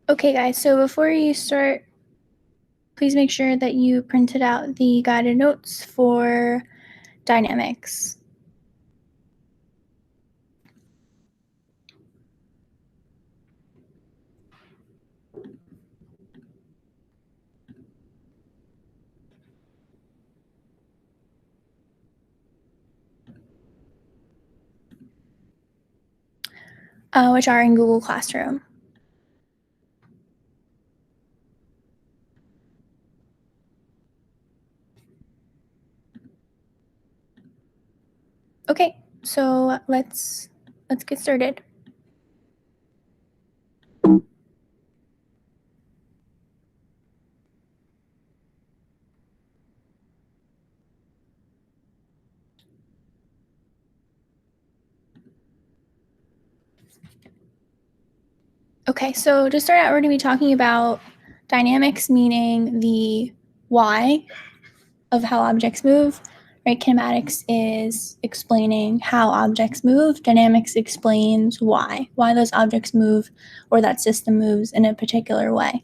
Okay, guys, so before you start, please make sure that you printed out the guided notes for dynamics. Which are in Google Classroom. Okay, so let's get started. Okay, so to start out, we're going to be talking about dynamics, meaning the why of how objects move. Right? Kinematics is explaining how objects move. Dynamics explains why those objects move or that system moves in a particular way.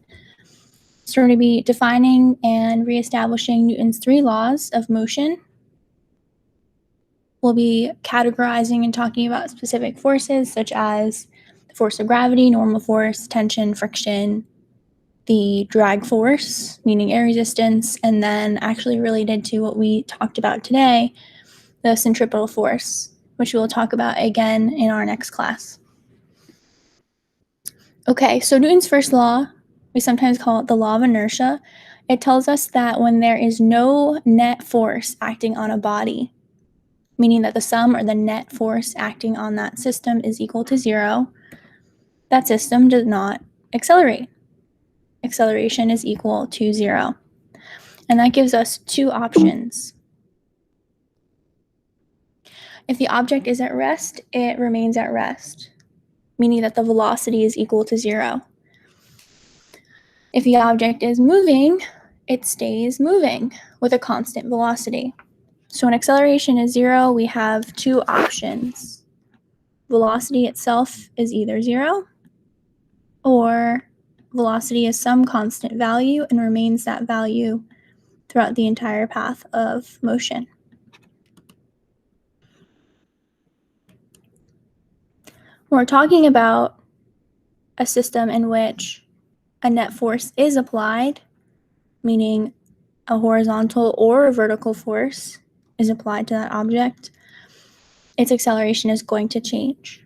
So we're going to be defining and reestablishing Newton's 3 laws of motion. We'll be categorizing and talking about specific forces such as the force of gravity, normal force, tension, friction, the drag force, meaning air resistance, and then actually related to what we talked about today, the centripetal force, which we'll talk about again in our next class. Okay, so Newton's first law, we sometimes call it the law of inertia. It tells us that when there is no net force acting on a body, meaning that the sum or the net force acting on that system is equal to 0, that system does not accelerate. Acceleration is equal to 0. And that gives us two options. If the object is at rest, it remains at rest, meaning that the velocity is equal to 0. If the object is moving, it stays moving with a constant velocity. So when acceleration is 0, we have two options. Velocity itself is either 0, or velocity is some constant value and remains that value throughout the entire path of motion. We're talking about a system in which a net force is applied, meaning a horizontal or a vertical force is applied to that object, its acceleration is going to change.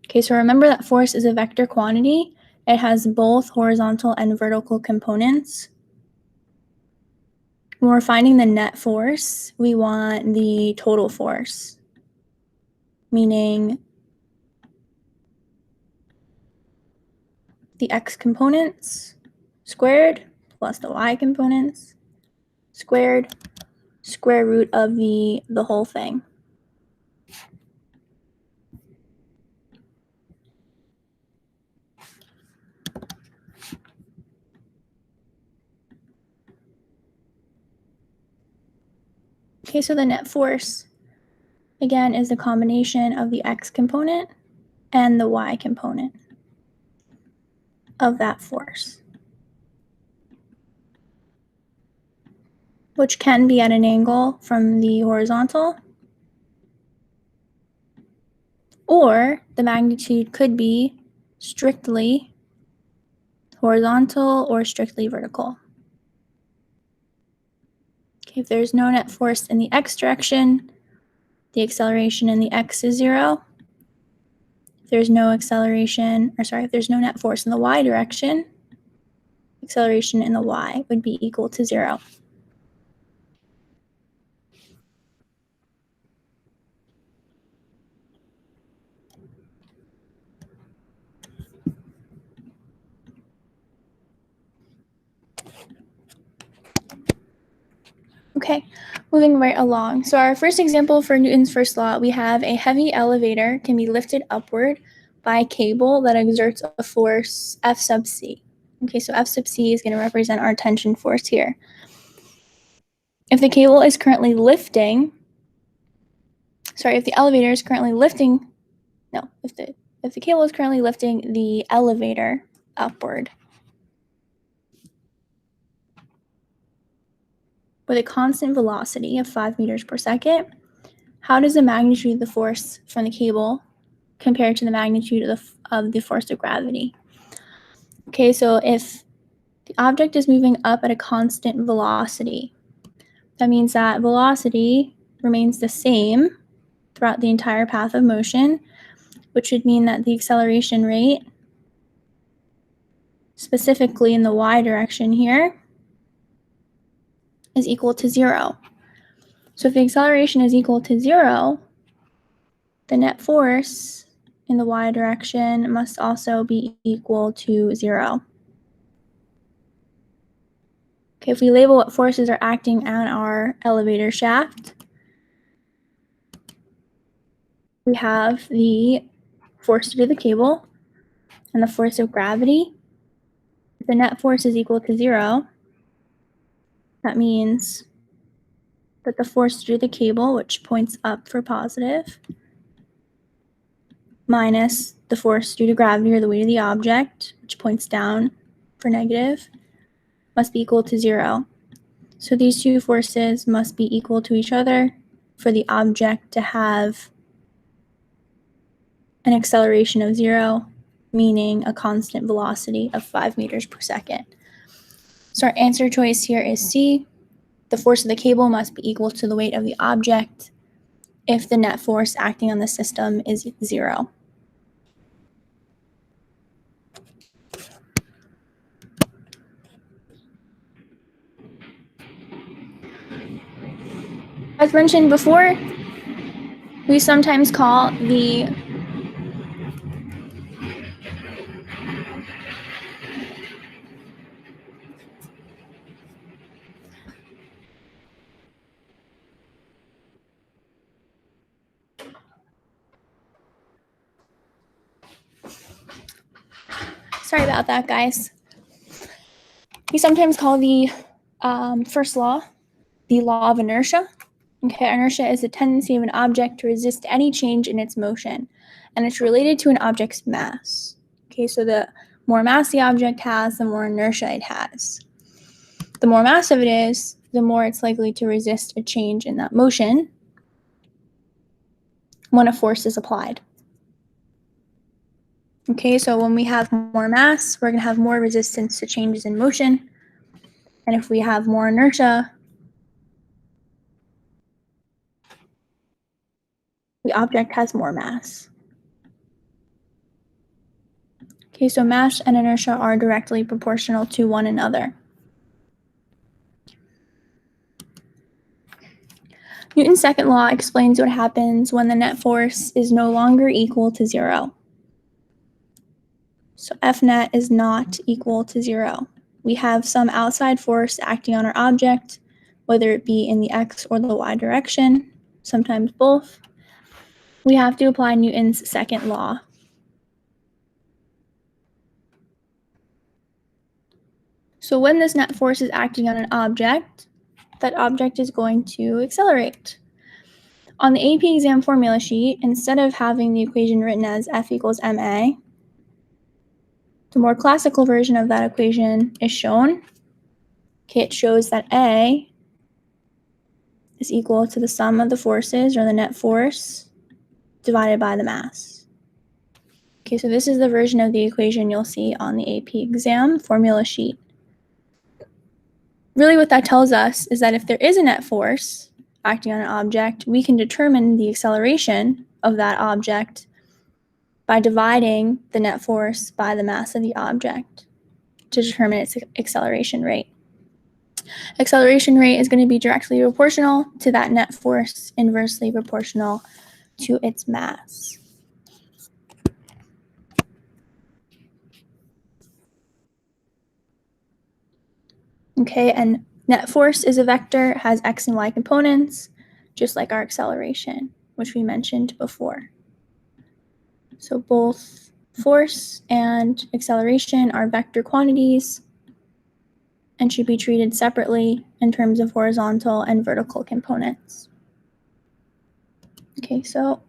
Okay, so remember that force is a vector quantity. It has both horizontal and vertical components. When we're finding the net force, we want the total force, meaning the x components squared plus the y components squared, square root of the whole thing. Okay, so the net force, again, is the combination of the x component and the y component of that force, which can be at an angle from the horizontal, or the magnitude could be strictly horizontal or strictly vertical. Okay, if there's no net force in the x direction, the acceleration in the x is 0. If there's no if there's no net force in the y direction, acceleration in the y would be equal to 0. Okay, moving right along. So our first example for Newton's first law, we have a heavy elevator can be lifted upward by a cable that exerts a force F sub c. Okay, so F sub c is going to represent our tension force here. If the cable is currently lifting, if the elevator is currently lifting, if the cable is currently lifting the elevator upward, with a constant velocity of 5 meters per second, how does the magnitude of the force from the cable compare to the magnitude of the force of gravity? Okay, so if the object is moving up at a constant velocity, that means that velocity remains the same throughout the entire path of motion, which would mean that the acceleration rate, specifically in the y direction here, is equal to 0. So if the acceleration is equal to 0, the net force in the y direction must also be equal to 0. Okay, if we label what forces are acting on our elevator shaft, we have the force due to the cable and the force of gravity. If the net force is equal to 0, that means that the force due to the cable, which points up for positive, minus the force due to gravity or the weight of the object, which points down for negative, must be equal to 0. So these two forces must be equal to each other for the object to have an acceleration of 0, meaning a constant velocity of 5 meters per second. So our answer choice here is C. The force of the cable must be equal to the weight of the object if the net force acting on the system is 0. As mentioned before, we sometimes call the sorry about that, guys. We sometimes call the first law the law of inertia. Okay, inertia is the tendency of an object to resist any change in its motion, and it's related to an object's mass. Okay, so the more mass the object has, the more inertia it has. The more massive it is, the more it's likely to resist a change in that motion when a force is applied. Okay, so when we have more mass, we're going to have more resistance to changes in motion. And if we have more inertia, the object has more mass. Okay, so mass and inertia are directly proportional to one another. Newton's second law explains what happens when the net force is no longer equal to 0. So F net is not equal to 0. We have some outside force acting on our object, whether it be in the x or the y direction, sometimes both. We have to apply Newton's second law. So when this net force is acting on an object, that object is going to accelerate. On the AP exam formula sheet, instead of having the equation written as F equals ma, the more classical version of that equation is shown. Okay, it shows that A is equal to the sum of the forces, or the net force, divided by the mass. Okay, so this is the version of the equation you'll see on the AP exam formula sheet. Really what that tells us is that if there is a net force acting on an object, we can determine the acceleration of that object by dividing the net force by the mass of the object to determine its acceleration rate. Acceleration rate is going to be directly proportional to that net force, inversely proportional to its mass. Okay, and net force is a vector, has x and y components, just like our acceleration, which we mentioned before. So both force and acceleration are vector quantities and should be treated separately in terms of horizontal and vertical components. Okay, so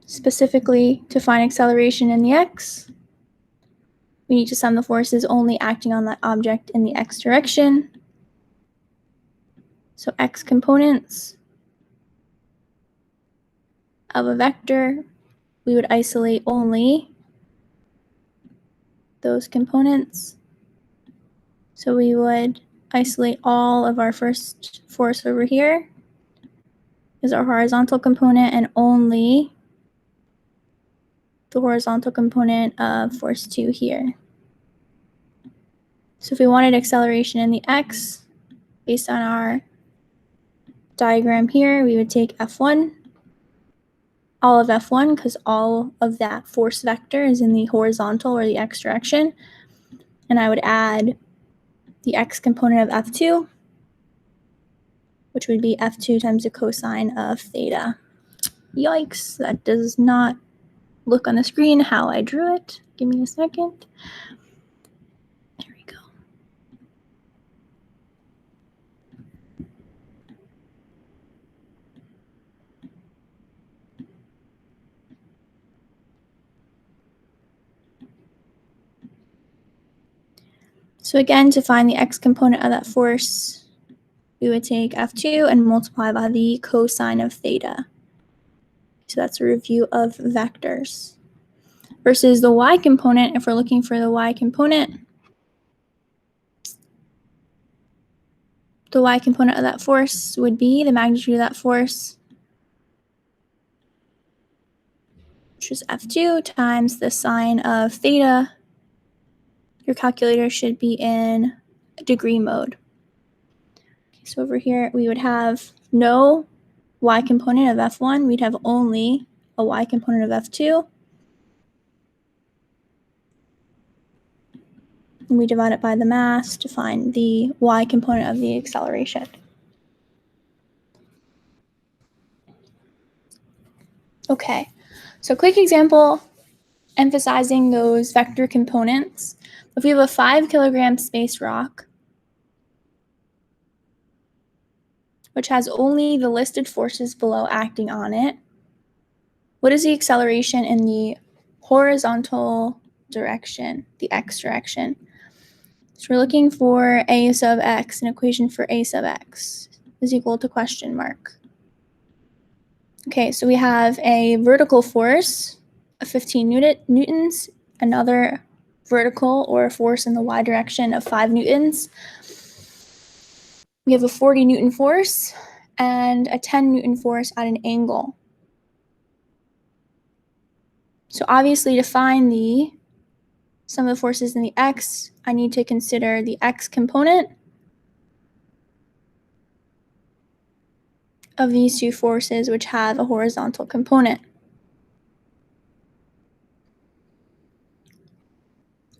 specifically to find acceleration in the x, We need to sum the forces only acting on that object in the x direction. So x components of a vector, we would isolate only those components. So we would isolate all of our first force over here is our horizontal component, and only the horizontal component of force 2 here. So if we wanted acceleration in the x, based on our diagram here, we would take F1, all of F1, because all of that force vector is in the horizontal or the x direction. And I would add the x component of F2, which would be F2 times the cosine of theta. Yikes, that does not look on the screen how I drew it. Give me a second. There we go. So again, to find the x component of that force, we would take F2 and multiply by the cosine of theta. So that's a review of vectors. Versus the y component, if we're looking for the y component, the y component of that force would be the magnitude of that force, which is F2 times the sine of theta. Your calculator should be in degree mode. Okay, so over here, we would have no y component of F1. We'd have only a y component of F2. And we divide it by the mass to find the y component of the acceleration. Okay, so quick example emphasizing those vector components. If we have a 5 kilogram space rock, which has only the listed forces below acting on it, what is the acceleration in the horizontal direction, the x direction? So we're looking for a sub x, an equation for a sub x is equal to question mark. Okay, so we have a vertical force of 15 newtons, another vertical or force in the y direction of 5 newtons. We have a 40 Newton force and a 10 Newton force at an angle. So obviously to find the sum of the forces in the x, I need to consider the x component of these two forces which have a horizontal component.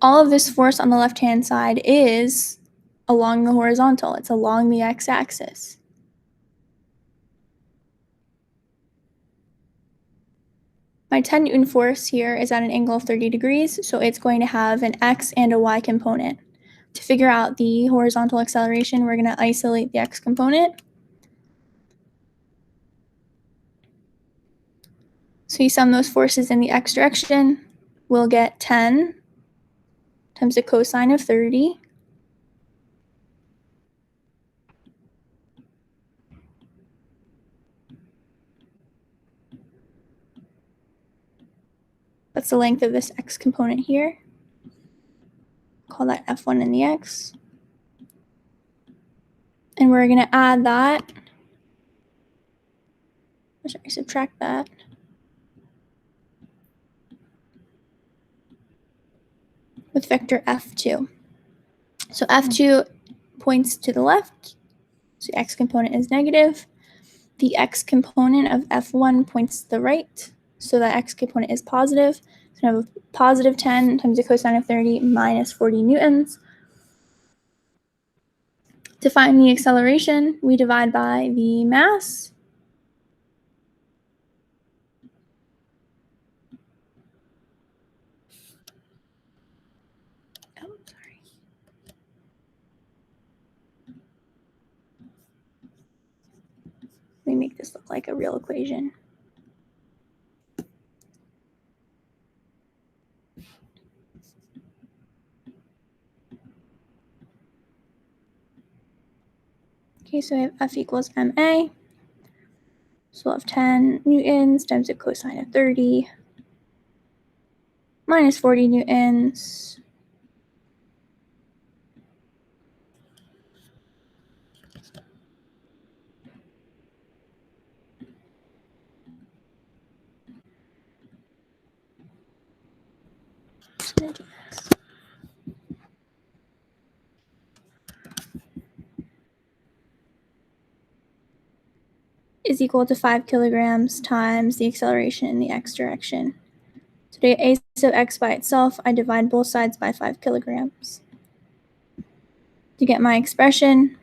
All of this force on the left-hand side is along the horizontal. It's along the x-axis. My 10 Newton force here is at an angle of 30 degrees, so it's going to have an x and a y component. To figure out the horizontal acceleration, we're going to isolate the x component. So you sum those forces in the x direction, we'll get 10 times the cosine of 30 that's the length of this x component here. Call that F1 in the x. And we're going to add that, subtract that. With vector F2. So F2 points to the left, so the x component is negative. The x component of F1 points to the right, so that x component is positive. So I have a positive 10 times the cosine of 30 minus 40 newtons. To find the acceleration, we divide by the mass. Oh, sorry. Let me make this look like a real equation. Okay, so we have F equals ma. So we'll have 10 newtons times the cosine of 30 minus 40 newtons is equal to 5 kilograms times the acceleration in the x direction. So to get a sub x by itself, I divide both sides by 5 kilograms. To get my expression,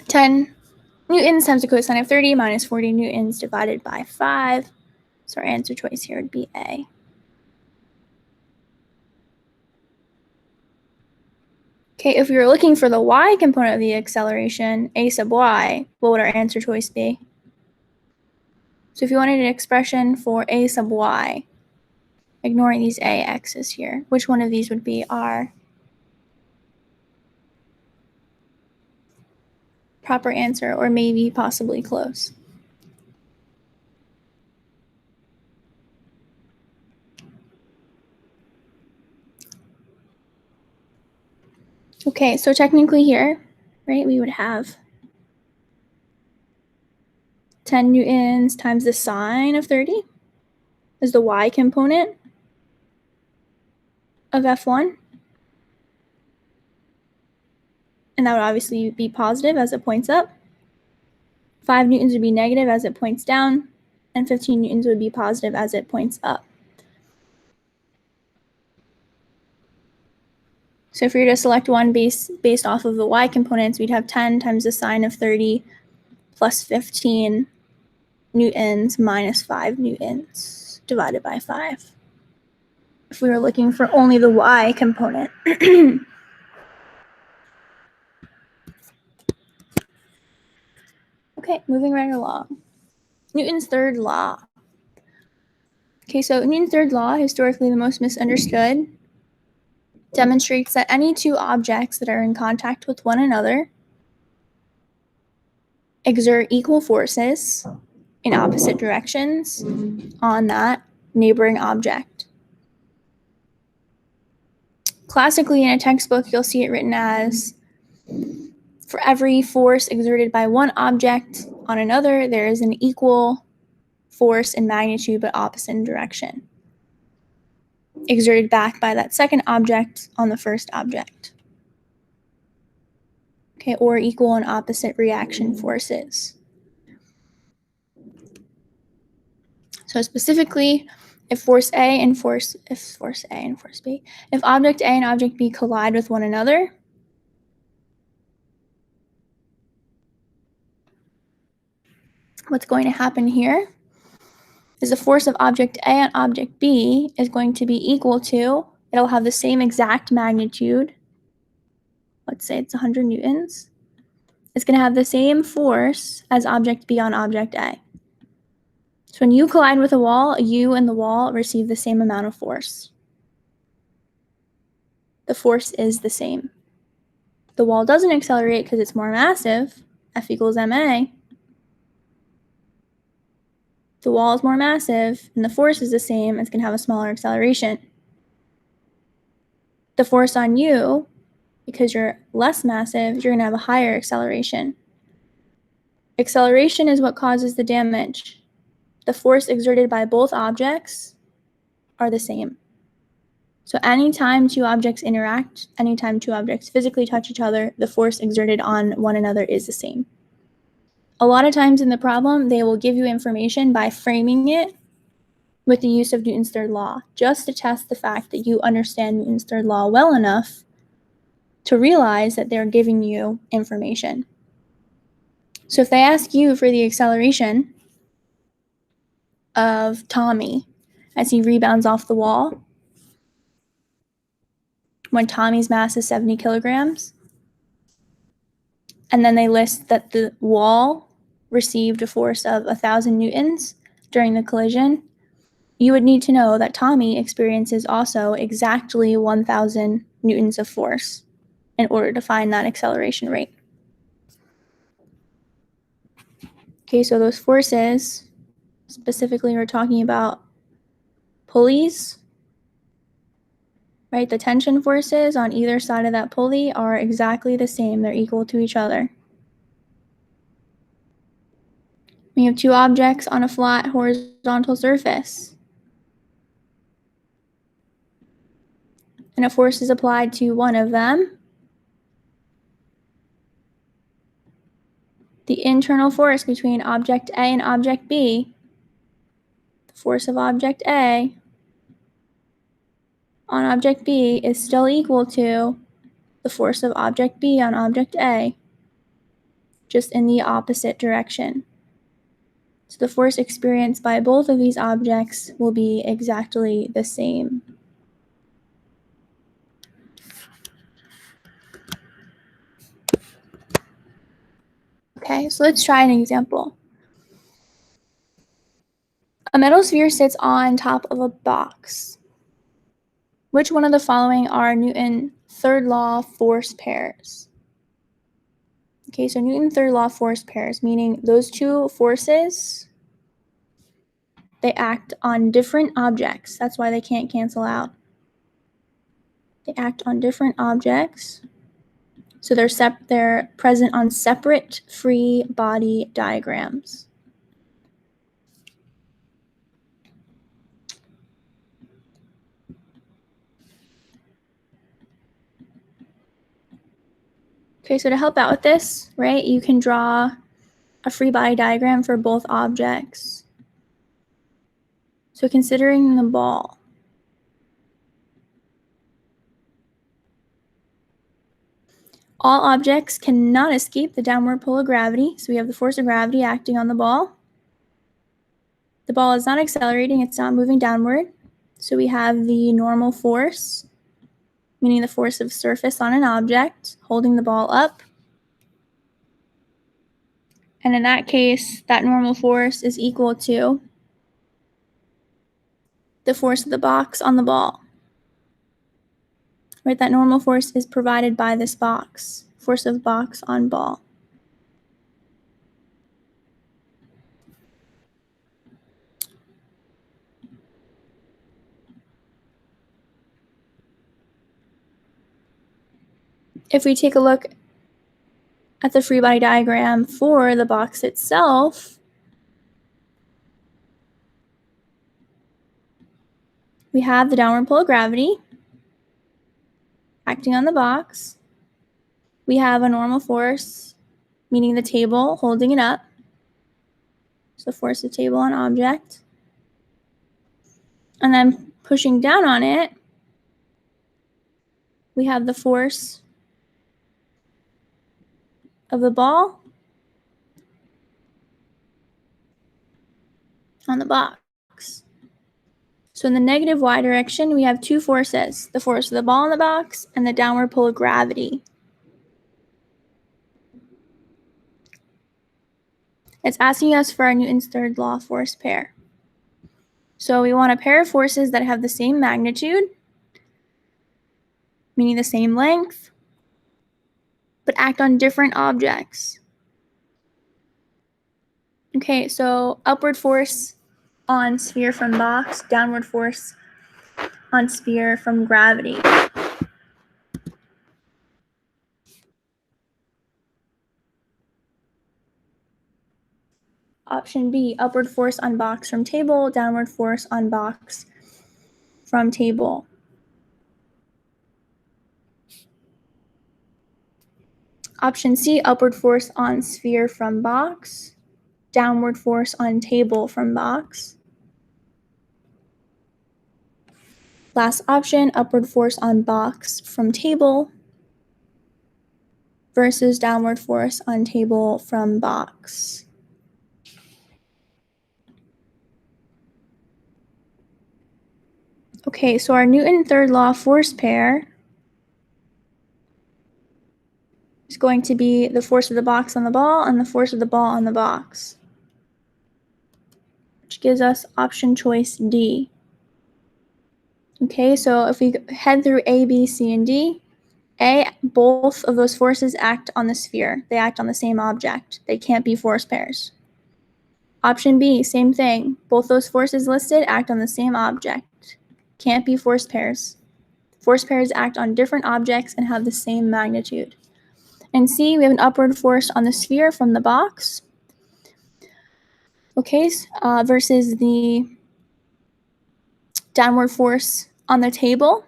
ten newtons times the cosine of 30 minus 40 newtons divided by 5. So our answer choice here would be A. Okay, if we were looking for the y component of the acceleration, a sub y, what would our answer choice be? So if you wanted an expression for a sub y, ignoring these a x's here, which one of these would be our proper answer, or maybe possibly close? Okay, so technically here, right, we would have 10 newtons times the sine of 30 is the y component of F1. And that would obviously be positive as it points up. 5 newtons would be negative as it points down, and 15 newtons would be positive as it points up. So if we were to select one based off of the y components, we'd have 10 times the sine of 30 plus 15 newtons minus 5 newtons divided by 5. If we were looking for only the y component. Okay, moving right along. Newton's third law. Okay, so Newton's third law, historically the most misunderstood, demonstrates that any two objects that are in contact with one another exert equal forces in opposite directions on that neighboring object. Classically, in a textbook, you'll see it written as, for every force exerted by one object on another, there is an equal force in magnitude but opposite in direction, exerted back by that second object on the first object. Okay, or equal and opposite reaction forces. So specifically, if object A and object B collide with one another, what's going to happen here is the force of object A on object B is going to be equal to, it'll have the same exact magnitude. Let's say it's 100 newtons. It's going to have the same force as object B on object A. So when you collide with a wall, you and the wall receive the same amount of force. The force is the same. The wall doesn't accelerate because it's more massive, F equals ma. The wall is more massive and the force is the same, it's going to have a smaller acceleration. The force on you, because you're less massive, you're going to have a higher acceleration. Acceleration is what causes the damage. The force exerted by both objects are the same. So anytime two objects interact, anytime two objects physically touch each other, the force exerted on one another is the same. A lot of times in the problem, they will give you information by framing it with the use of Newton's third law, just to test the fact that you understand Newton's third law well enough to realize that they're giving you information. So if they ask you for the acceleration of Tommy as he rebounds off the wall, when Tommy's mass is 70 kilograms. And then they list that the wall received a force of 1,000 newtons during the collision. You would need to know that Tommy experiences also exactly 1,000 newtons of force in order to find that acceleration rate. Okay, so those forces, specifically we're talking about pulleys, right? The tension forces on either side of that pulley are exactly the same. They're equal to each other. We have two objects on a flat horizontal surface, and a force is applied to one of them. The internal force between object A and object B, the force of object A on object B is still equal to the force of object B on object A, just in the opposite direction. So the force experienced by both of these objects will be exactly the same. Okay, so let's try an example. A metal sphere sits on top of a box. Which one of the following are Newton's third law force pairs? Okay, so Newton's third law force pairs, meaning those two forces, they act on different objects. That's why they can't cancel out. They act on different objects. So they're present on separate free body diagrams. Okay, so to help out with this, right, you can draw a free body diagram for both objects. So considering the ball, all objects cannot escape the downward pull of gravity. So we have the force of gravity acting on the ball. The ball is not accelerating, it's not moving downward. So we have the normal force, meaning the force of surface on an object, holding the ball up. And in that case, that normal force is equal to the force of the box on the ball. Right, that normal force is provided by this box, force of box on ball. If we take a look at the free body diagram for the box itself, we have the downward pull of gravity acting on the box. We have a normal force, meaning the table holding it up. So force of table on object. And then pushing down on it, we have the force of the ball on the box. So in the negative y direction, we have two forces, the force of the ball in the box and the downward pull of gravity. It's asking us for our Newton's third law force pair. So we want a pair of forces that have the same magnitude, meaning the same length, but act on different objects. Okay, so upward force on sphere from box, downward force on sphere from gravity. Option B, upward force on box from table, downward force on box from table. Option C, upward force on sphere from box, downward force on table from box. Last option, upward force on box from table versus downward force on table from box. Okay, so our Newton third law force pair is going to be the force of the box on the ball and the force of the ball on the box, which gives us option choice D. Okay, so if we head through A, B, C, and D, A, both of those forces act on the sphere. They act on the same object. They can't be force pairs. Option B, same thing. Both those forces listed act on the same object. Can't be force pairs. Force pairs act on different objects and have the same magnitude. And C, we have an upward force on the sphere from the box. Okay, versus the downward force on the table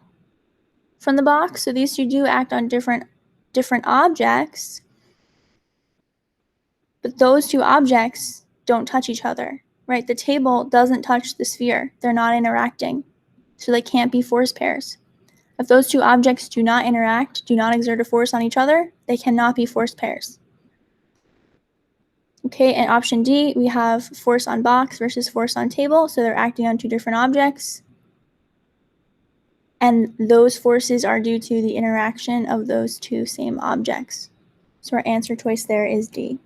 from the box. So these two do act on different objects, but those two objects don't touch each other, right? The table doesn't touch the sphere. They're not interacting, so they can't be force pairs. If those two objects do not interact, do not exert a force on each other, they cannot be force pairs. Okay, and option D, we have force on box versus force on table, so they're acting on two different objects. And those forces are due to the interaction of those two same objects. So our answer choice there is D.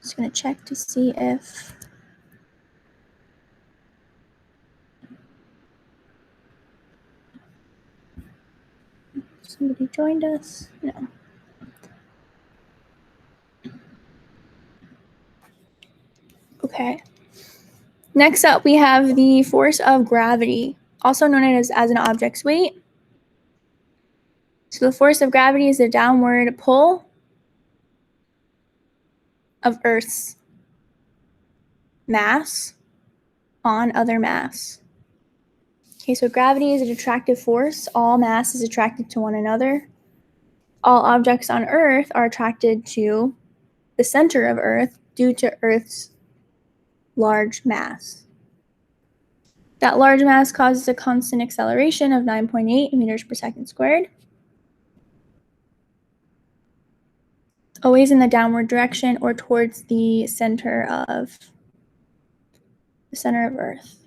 Just going to check to see if somebody joined us. No. Okay. Next up, we have the force of gravity, also known as an object's weight. So the force of gravity is the downward pull of Earth's mass on other mass. Okay, so gravity is an attractive force. All mass is attracted to one another. All objects on Earth are attracted to the center of Earth due to Earth's large mass. That large mass causes a constant acceleration of 9.8 meters per second squared, always in the downward direction or towards the center of Earth.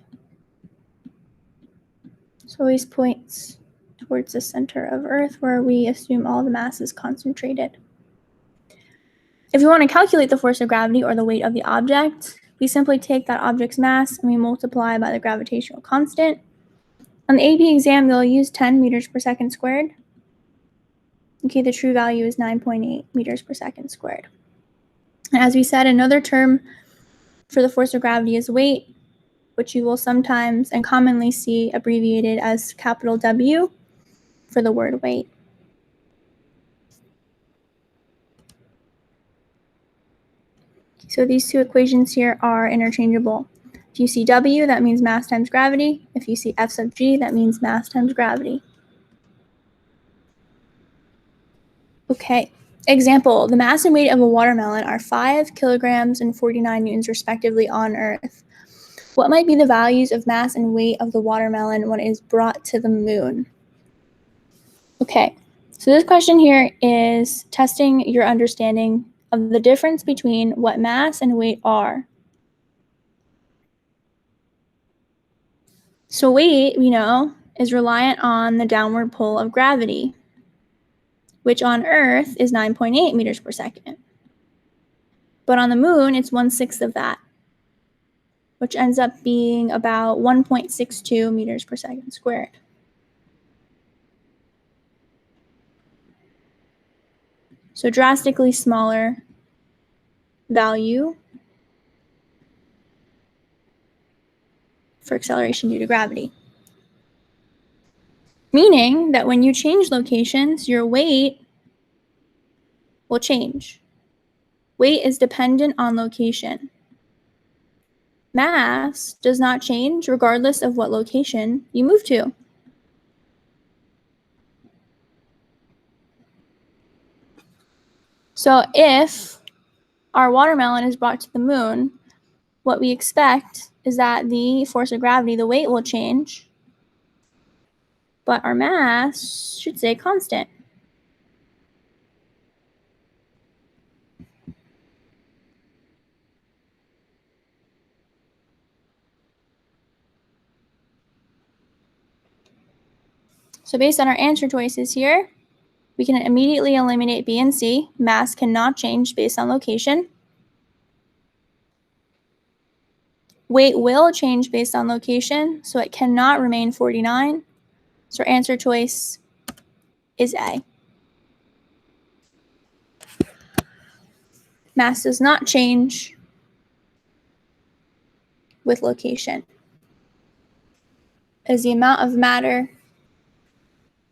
So always points towards the center of Earth, where we assume all the mass is concentrated. If we want to calculate the force of gravity or the weight of the object, we simply take that object's mass and we multiply by the gravitational constant. On the AP exam, they'll use 10 meters per second squared. Okay, the true value is 9.8 meters per second squared. And as we said, another term for the force of gravity is weight, which you will sometimes and commonly see abbreviated as capital W for the word weight. So these two equations here are interchangeable. If you see W, that means mass times gravity. If you see F sub G, that means mass times gravity. Okay, example, the mass and weight of a watermelon are 5 kilograms and 49 newtons respectively on Earth. What might be the values of mass and weight of the watermelon when it is brought to the moon? Okay, so this question here is testing your understanding of the difference between what mass and weight are. So weight, we know, is reliant on the downward pull of gravity, which on Earth is 9.8 meters per second. But on the moon, it's 1/6 of that, which ends up being about 1.62 meters per second squared. So drastically smaller value for acceleration due to gravity. Meaning that when you change locations, your weight will change. Weight is dependent on location. Mass does not change regardless of what location you move to. So if our watermelon is brought to the moon, what we expect is that the force of gravity, the weight will change, but our mass should stay constant. So based on our answer choices here, we can immediately eliminate B and C. Mass cannot change based on location. Weight will change based on location, so it cannot remain 49. So our answer choice is A. Mass does not change with location. Is the amount of matter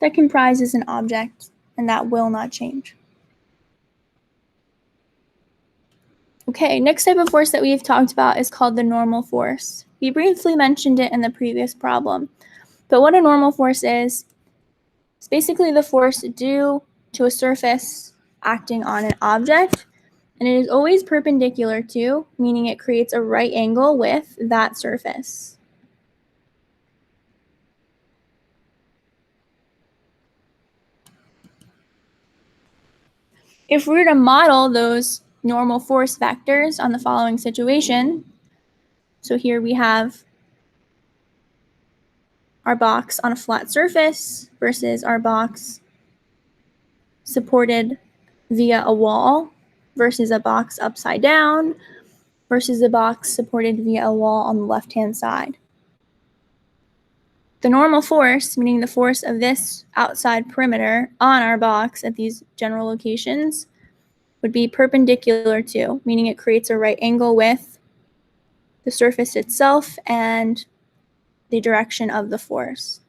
that comprises an object, and that will not change. Okay, next type of force that we've talked about is called the normal force. We briefly mentioned it in the previous problem, but what a normal force is, it's basically the force due to a surface acting on an object, and it is always perpendicular to, meaning it creates a right angle with that surface. If we were to model those normal force vectors on the following situation, so here we have our box on a flat surface versus our box supported via a wall versus a box upside down versus a box supported via a wall on the left-hand side. The normal force, meaning the force of this outside perimeter on our box at these general locations, would be perpendicular to, meaning it creates a right angle with the surface itself and the direction of the force.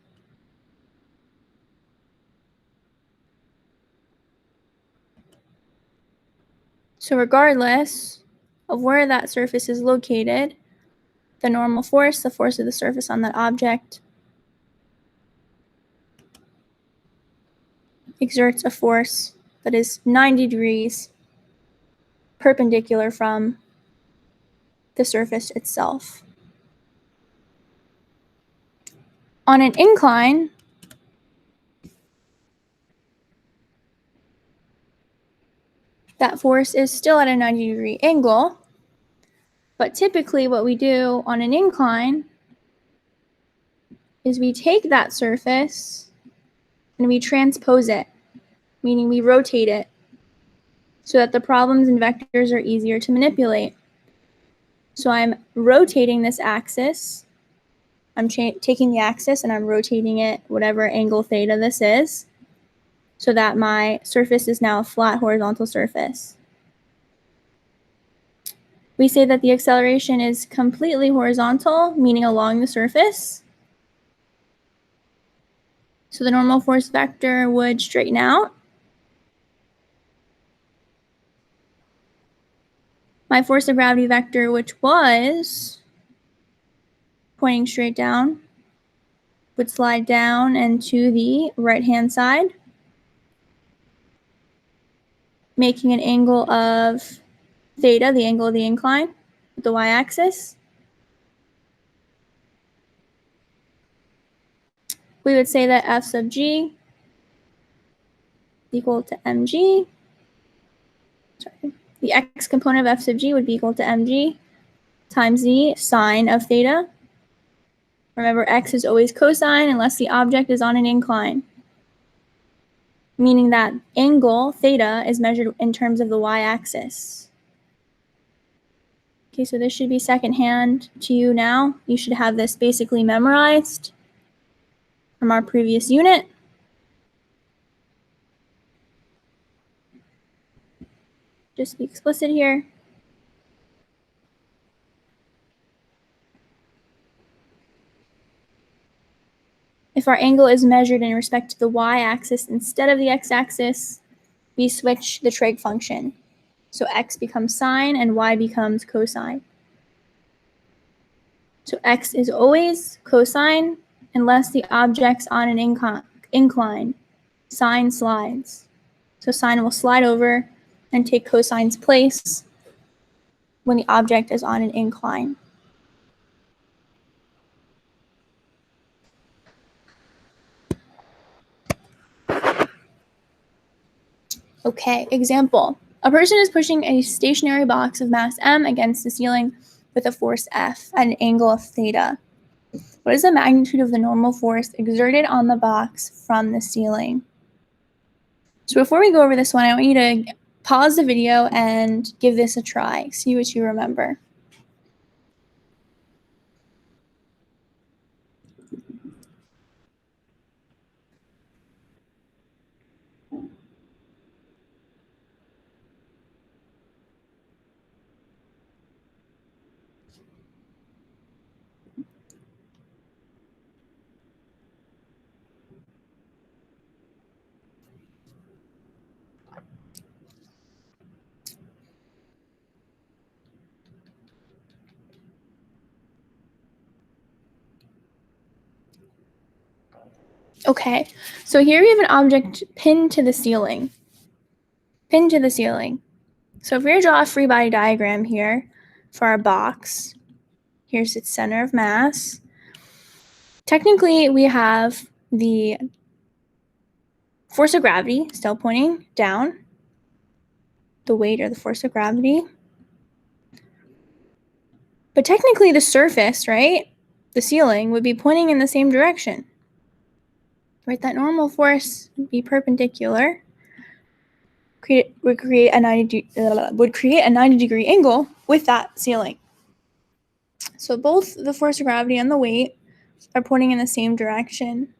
So regardless of where that surface is located, the normal force, the force of the surface on that object, exerts a force that is 90 degrees perpendicular from the surface itself. On an incline, that force is still at a 90-degree angle, but typically what we do on an incline is we take that surface and we transpose it, meaning we rotate it so that the problems and vectors are easier to manipulate. So I'm rotating this axis. I'm taking the axis and I'm rotating it whatever angle theta this is, so that my surface is now a flat horizontal surface. We say that the acceleration is completely horizontal, meaning along the surface. So the normal force vector would straighten out. My force of gravity vector, which was pointing straight down, would slide down and to the right-hand side, making an angle of theta, the angle of the incline, with the y-axis. We would say that F sub g equal to mg. Sorry. The x component of F sub g would be equal to mg times the sine of theta. Remember, x is always cosine unless the object is on an incline, meaning that angle theta is measured in terms of the y-axis. Okay, so this should be secondhand to you now. You should have this basically memorized from our previous unit. Just be explicit here. If our angle is measured in respect to the y-axis instead of the x-axis, we switch the trig function. So x becomes sine and y becomes cosine. So x is always cosine unless the object's on an incline. Sine slides. So sine will slide over and take cosine's place when the object is on an incline. Okay, example. A person is pushing a stationary box of mass m against the ceiling with a force F at an angle of theta. What is the magnitude of the normal force exerted on the box from the ceiling? So before we go over this one, I want you to pause the video and give this a try. See what you remember. Okay, so here we have an object pinned to the ceiling. Pinned to the ceiling. So if we were to draw a free body diagram here for our box, here's its center of mass. Technically, we have the force of gravity still pointing down, the weight or the force of gravity. But technically the surface, right, the ceiling, would be pointing in the same direction. Right, that normal force would be perpendicular, would create a 90-degree angle with that ceiling. So both the force of gravity and the weight are pointing in the same direction.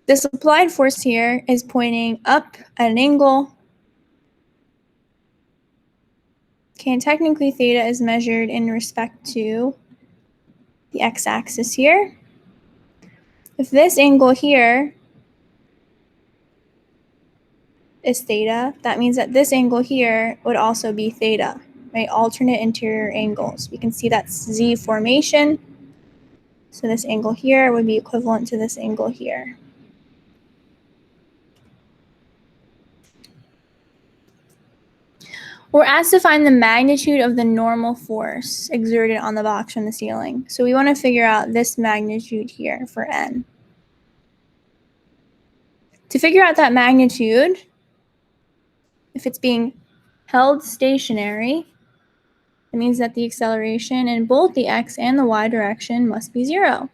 This applied force here is pointing up at an angle. Okay, and technically theta is measured in respect to the x-axis here. If this angle here is theta, that means that this angle here would also be theta, right? Alternate interior angles. We can see that's Z formation. So this angle here would be equivalent to this angle here. We're asked to find the magnitude of the normal force exerted on the box from the ceiling. So we want to figure out this magnitude here for N. To figure out that magnitude, if it's being held stationary, it means that the acceleration in both the x and the y direction must be 0.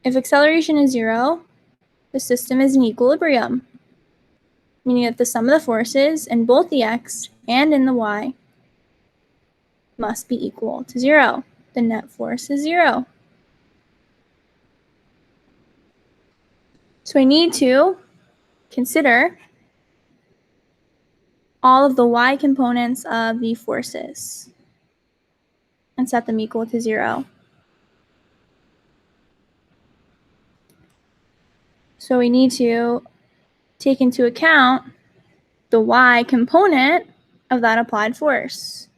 If acceleration is 0, the system is in equilibrium, meaning that the sum of the forces in both the x and in the y must be equal to 0. The net force is 0. So I need to consider all of the y components of the forces and set them equal to 0. So we need to take into account the y component of that applied force.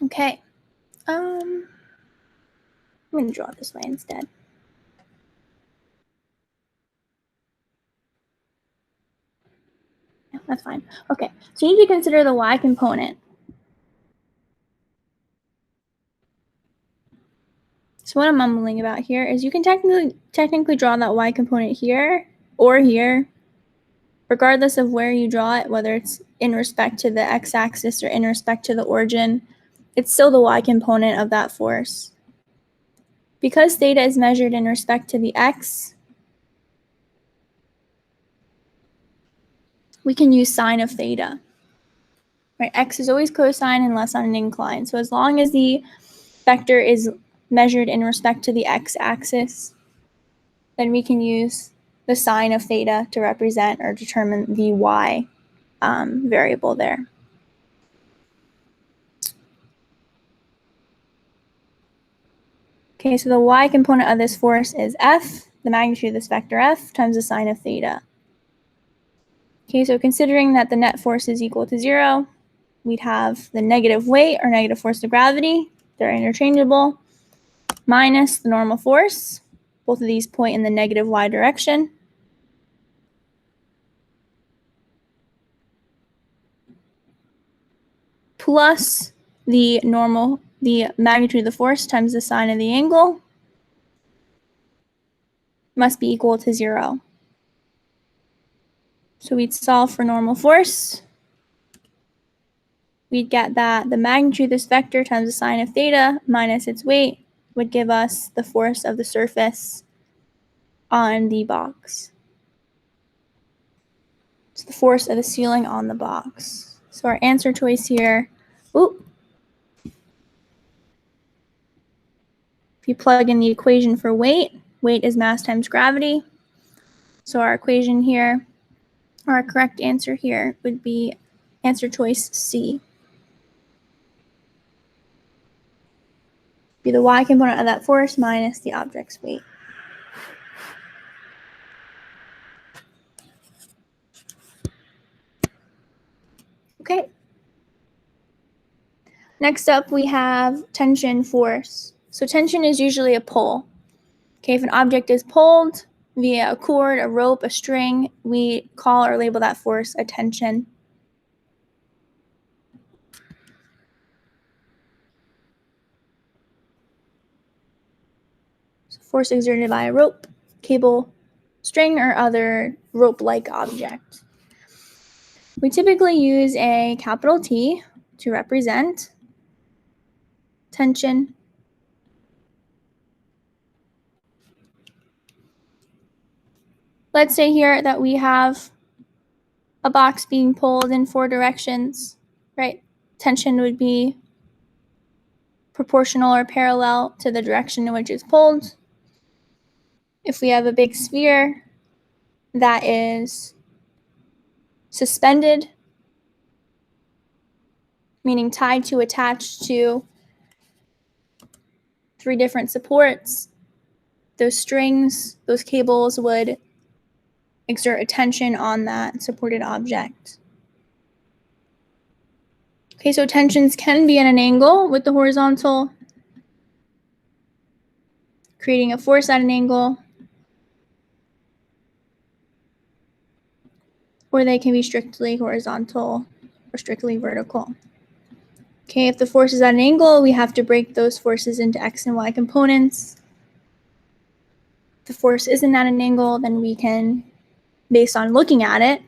Okay. I'm going to draw it this way instead. Yeah, that's fine. Okay, so you need to consider the y component. So what I'm mumbling about here is you can technically draw that y component here or here, regardless of where you draw it, whether it's in respect to the x-axis or in respect to the origin, it's still the y component of that force. Because theta is measured in respect to the x, we can use sine of theta. Right? X is always cosine unless on an incline. So as long as the vector is measured in respect to the x-axis, then we can use the sine of theta to represent or determine the y variable there. Okay, so the y component of this force is F, the magnitude of this vector F, times the sine of theta. Okay, so considering that the net force is equal to 0, we'd have the negative weight or negative force of gravity, they're interchangeable, minus the normal force. Both of these point in the negative y direction. plus the magnitude of the force times the sine of the angle must be equal to 0. So we'd solve for normal force. We'd get that the magnitude of this vector times the sine of theta minus its weight would give us the force of the surface on the box. It's the force of the ceiling on the box. So our answer choice here, if you plug in the equation for weight is mass times gravity. So our equation here, our correct answer here would be answer choice C. Be the y component of that force minus the object's weight. Okay. Next up, we have tension force. So tension is usually a pull. Okay, if an object is pulled via a cord, a rope, a string, we call or label that force a tension. So force exerted by a rope, cable, string, or other rope-like object. We typically use a capital T to represent tension. Let's say here that we have a box being pulled in 4 directions, right? Tension would be proportional or parallel to the direction in which it's pulled. If we have a big sphere that is suspended, meaning tied to, attached to 3 different supports, those strings, those cables would exert a tension on that supported object. Okay, so tensions can be at an angle with the horizontal, creating a force at an angle, or they can be strictly horizontal or strictly vertical. Okay, if the force is at an angle, we have to break those forces into x and y components. If the force isn't at an angle, then we can, based on looking at it,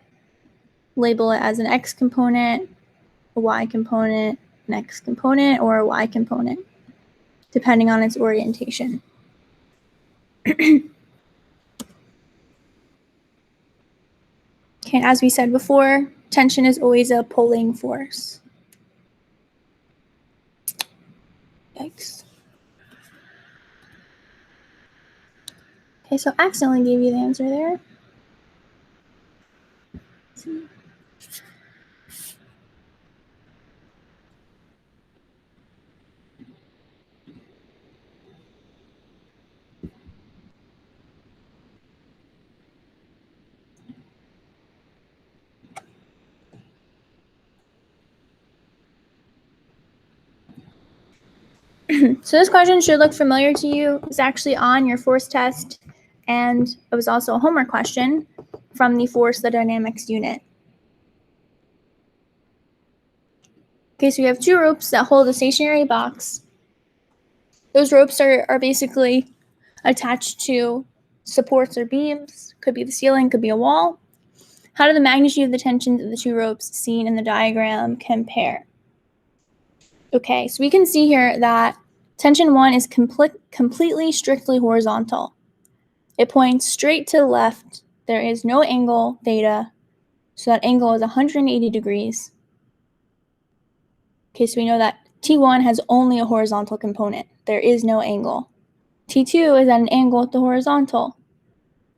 label it as an x component, a y component, an x component, or a y component, depending on its orientation. Okay, as we said before, tension is always a pulling force. Yikes. Okay, so I accidentally gave you the answer there. Let's see. So this question should look familiar to you. It's actually on your force test, and it was also a homework question from the force the dynamics unit. Okay, so we have 2 ropes that hold a stationary box. Those ropes are basically attached to supports or beams. Could be the ceiling, could be a wall. How do the magnitude of the tensions of the 2 ropes seen in the diagram compare? Okay, so we can see here that tension 1 is completely strictly horizontal. It points straight to the left. There is no angle, theta, so that angle is 180 degrees. Okay, so we know that T1 has only a horizontal component. There is no angle. T2 is at an angle with the horizontal.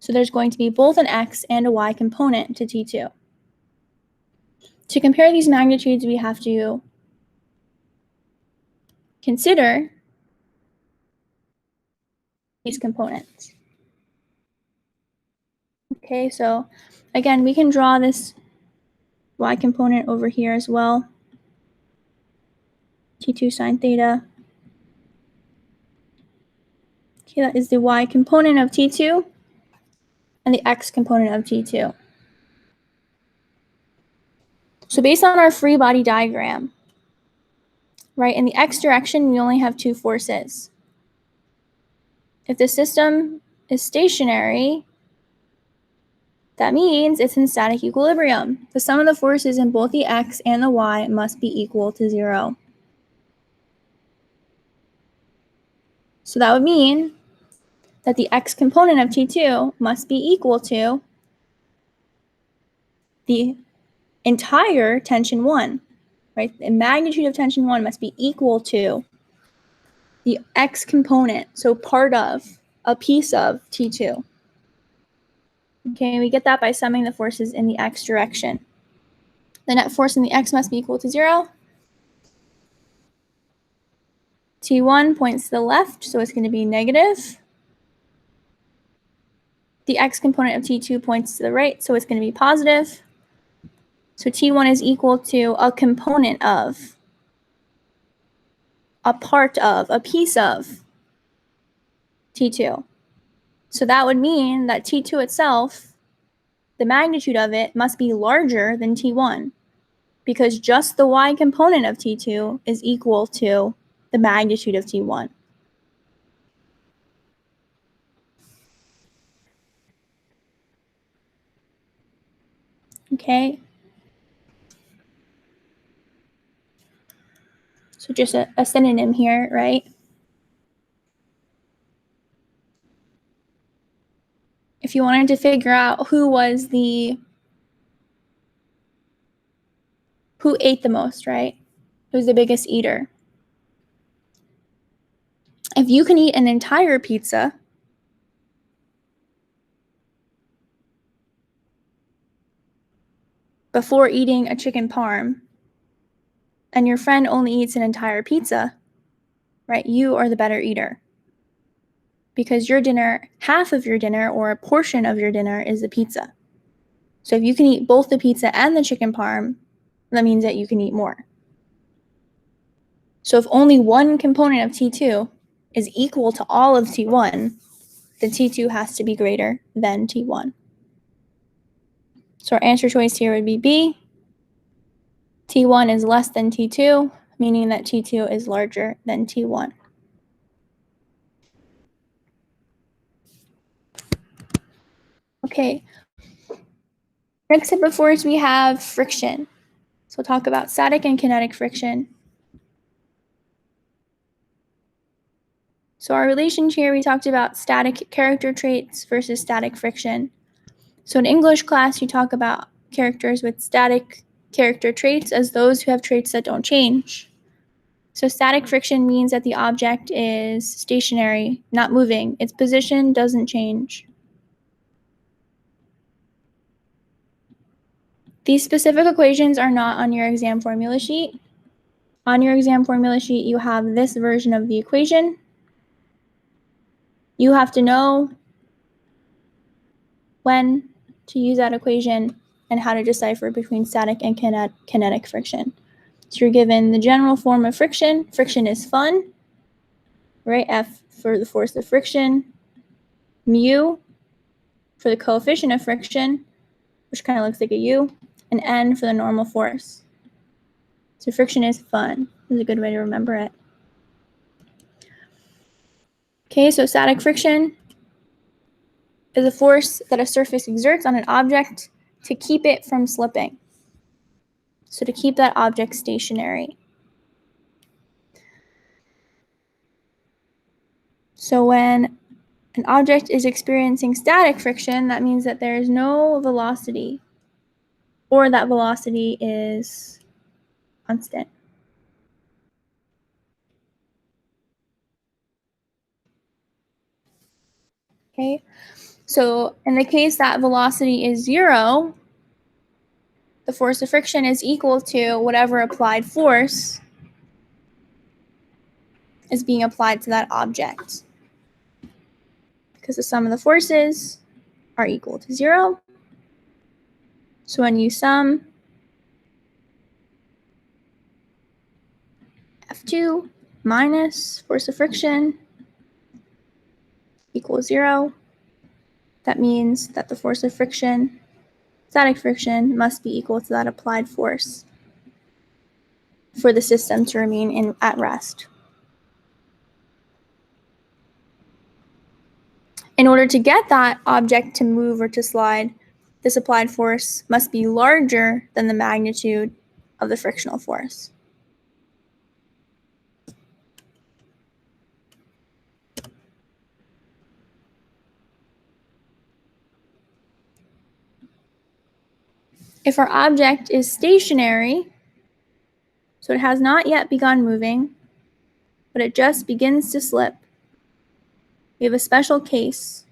So there's going to be both an x and a y component to T2. To compare these magnitudes, we have to consider these components. Okay, so again, we can draw this y component over here as well. T2 sine theta. Okay, that is the y component of T2 and the x component of T2. So based on our free body diagram, right? In the x direction, we only have two forces. If the system is stationary, that means it's in static equilibrium. The sum of the forces in both the x and the y must be equal to 0. So that would mean that the x component of T2 must be equal to the entire tension 1, right? The magnitude of tension 1 must be equal to the x component, so part of, a piece of T2. Okay, we get that by summing the forces in the x direction. The net force in the x must be equal to 0. T1 points to the left, so it's going to be negative. The x component of T2 points to the right, so it's going to be positive. So T1 is equal to a component of, a part of, a piece of T2. So that would mean that T2 itself, the magnitude of it, must be larger than T1, because just the y component of T2 is equal to the magnitude of T1. Okay? So just a synonym here, right? If you wanted to figure out who ate the most, right? Who's the biggest eater? If you can eat an entire pizza, before eating a chicken parm, and your friend only eats an entire pizza, right? You are the better eater. Because your dinner, half of your dinner or a portion of your dinner is the pizza. So if you can eat both the pizza and the chicken parm, that means that you can eat more. So if only one component of T2 is equal to all of T1, then T2 has to be greater than T1. So our answer choice here would be B. T1 is less than T2, meaning that T2 is larger than T1. Okay. Next up before us we have friction. So we'll talk about static and kinetic friction. So our relation here, we talked about static character traits versus static friction. So in English class, you talk about characters with static character traits as those who have traits that don't change. So static friction means that the object is stationary, not moving. Its position doesn't change. These specific equations are not on your exam formula sheet. On your exam formula sheet, you have this version of the equation. You have to know when to use that equation and how to decipher between static and kinetic friction. So you're given the general form of friction. Friction is fun, right? F for the force of friction, mu for the coefficient of friction, which kind of looks like a U, and N for the normal force. So friction is fun. This is a good way to remember it. Okay, so static friction is a force that a surface exerts on an object to keep it from slipping. So to keep that object stationary. So when an object is experiencing static friction, that means that there is no velocity, or that velocity is constant. Okay, so in the case that velocity is 0, the force of friction is equal to whatever applied force is being applied to that object, because the sum of the forces are equal to 0. So when you sum F2 minus force of friction equals 0, that means that the force of friction, static friction, must be equal to that applied force. for the system to remain at rest. In order to get that object to move or to slide, this applied force must be larger than the magnitude of the frictional force. If our object is stationary, so it has not yet begun moving, but it just begins to slip, we have a special case.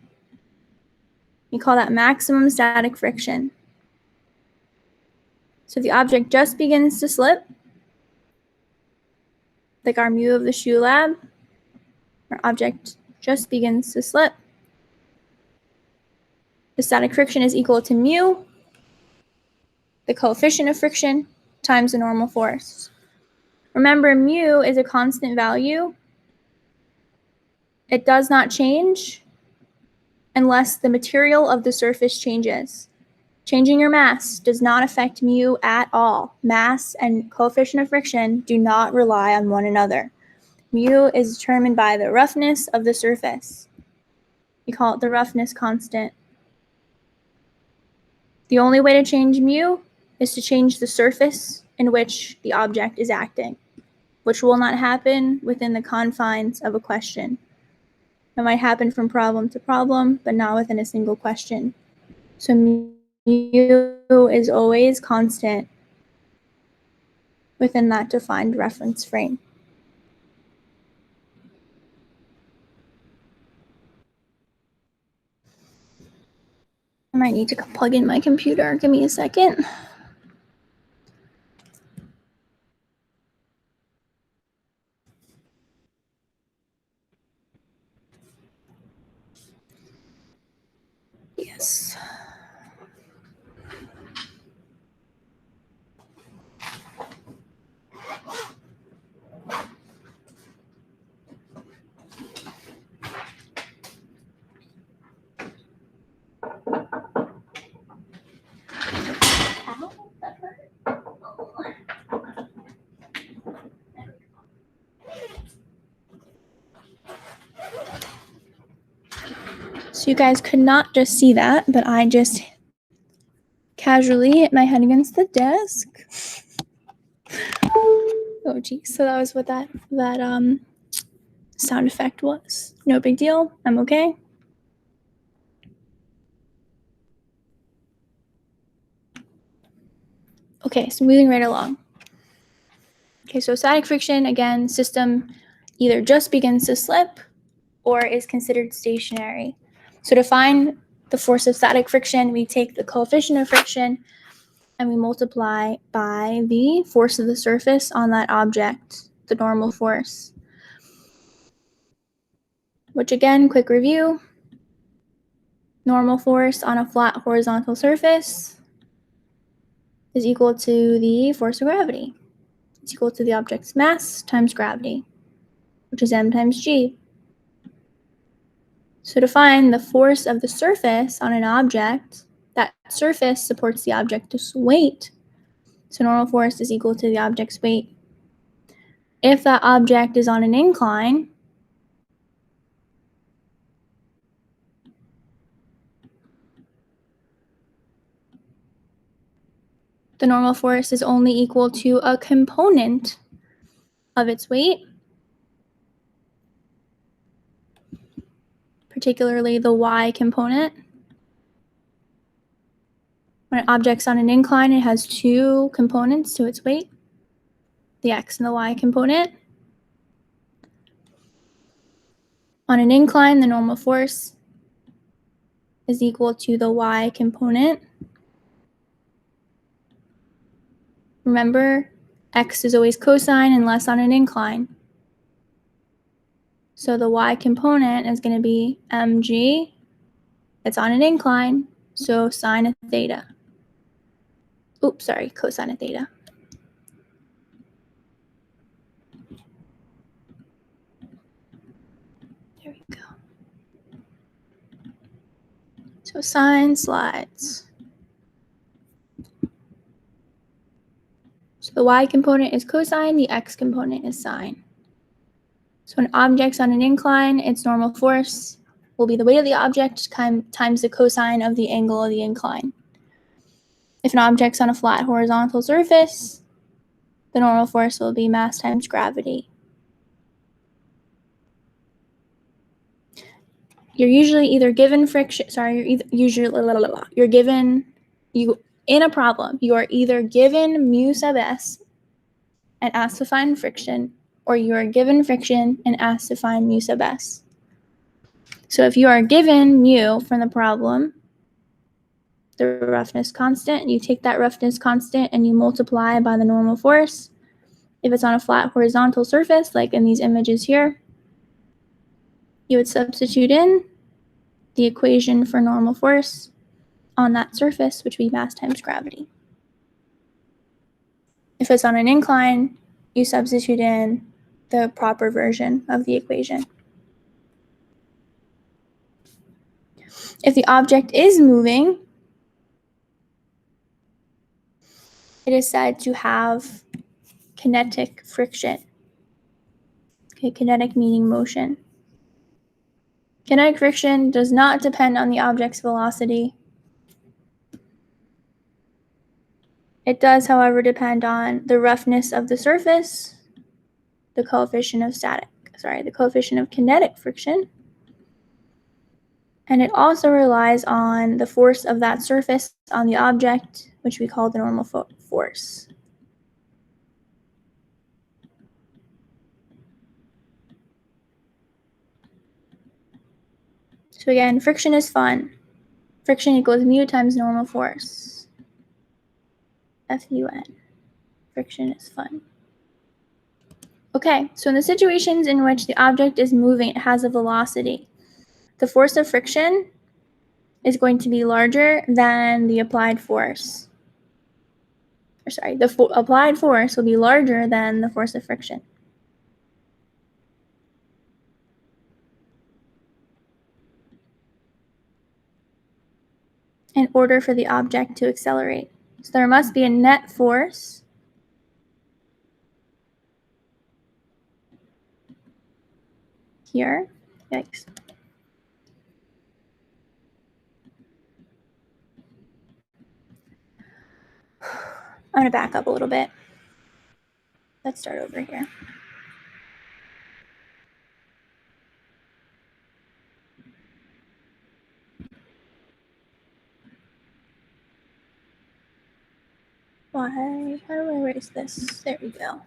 We call that maximum static friction. So the object just begins to slip, like our mu of the shoe lab. Our object just begins to slip. The static friction is equal to mu, the coefficient of friction, times the normal force. Remember, mu is a constant value. It does not change unless the material of the surface changes. Changing your mass does not affect mu at all. Mass and coefficient of friction do not rely on one another. Mu is determined by the roughness of the surface. We call it the roughness constant. The only way to change mu is to change the surface in which the object is acting, which will not happen within the confines of a question. It might happen from problem to problem, but not within a single question. So mu is always constant within that defined reference frame. I might need to plug in my computer. Give me a second. Yes. So you guys could not just see that, but I just casually hit my head against the desk. Oh geez, so that was what that sound effect was. No big deal. I'm okay. Okay, so moving right along. Okay, so static friction, again, system either just begins to slip or is considered stationary. So to find the force of static friction, we take the coefficient of friction and we multiply by the force of the surface on that object, the normal force. Which again, quick review, normal force on a flat horizontal surface is equal to the force of gravity. It's equal to the object's mass times gravity, which is m times g. So to find the force of the surface on an object, that surface supports the object's weight. So normal force is equal to the object's weight. If that object is on an incline, the normal force is only equal to a component of its weight, particularly the y component. When an object's on an incline, it has two components to its weight, the x and the y component. On an incline, the normal force is equal to the y component. Remember, x is always cosine unless on an incline. So the y component is going to be mg. It's on an incline, so sine of theta. Oops, sorry, cosine of theta. There we go. So sine slides. So The y component is cosine, the x component is sine. So an object's on an incline, its normal force will be the weight of the object times the cosine of the angle of the incline. If an object's on a flat horizontal surface, the normal force will be mass times gravity. You're usually either given friction, in a problem, you are either given mu sub s and asked to find friction, or you are given friction and asked to find mu sub s. So if you are given mu from the problem, the roughness constant, you take that roughness constant and you multiply by the normal force. If it's on a flat horizontal surface, like in these images here, you would substitute in the equation for normal force on that surface, which would be mass times gravity. If it's on an incline, you substitute in the proper version of the equation. If the object is moving, it is said to have kinetic friction. Okay, kinetic meaning motion. Kinetic friction does not depend on the object's velocity. It does, however, depend on the roughness of the surface, the coefficient of kinetic friction, and it also relies on the force of that surface on the object, which we call the normal force. So again, friction is fun. Friction equals mu times normal force. F-U-N. Friction is fun. Okay, so in the situations in which the object is moving, it has a velocity. The force of friction is going to be larger than the applied force. The applied force will be larger than the force of friction. In order for the object to accelerate. So there must be a net force here. Yikes. I'm going to back up a little bit. Let's start over here. How do I erase this? There we go.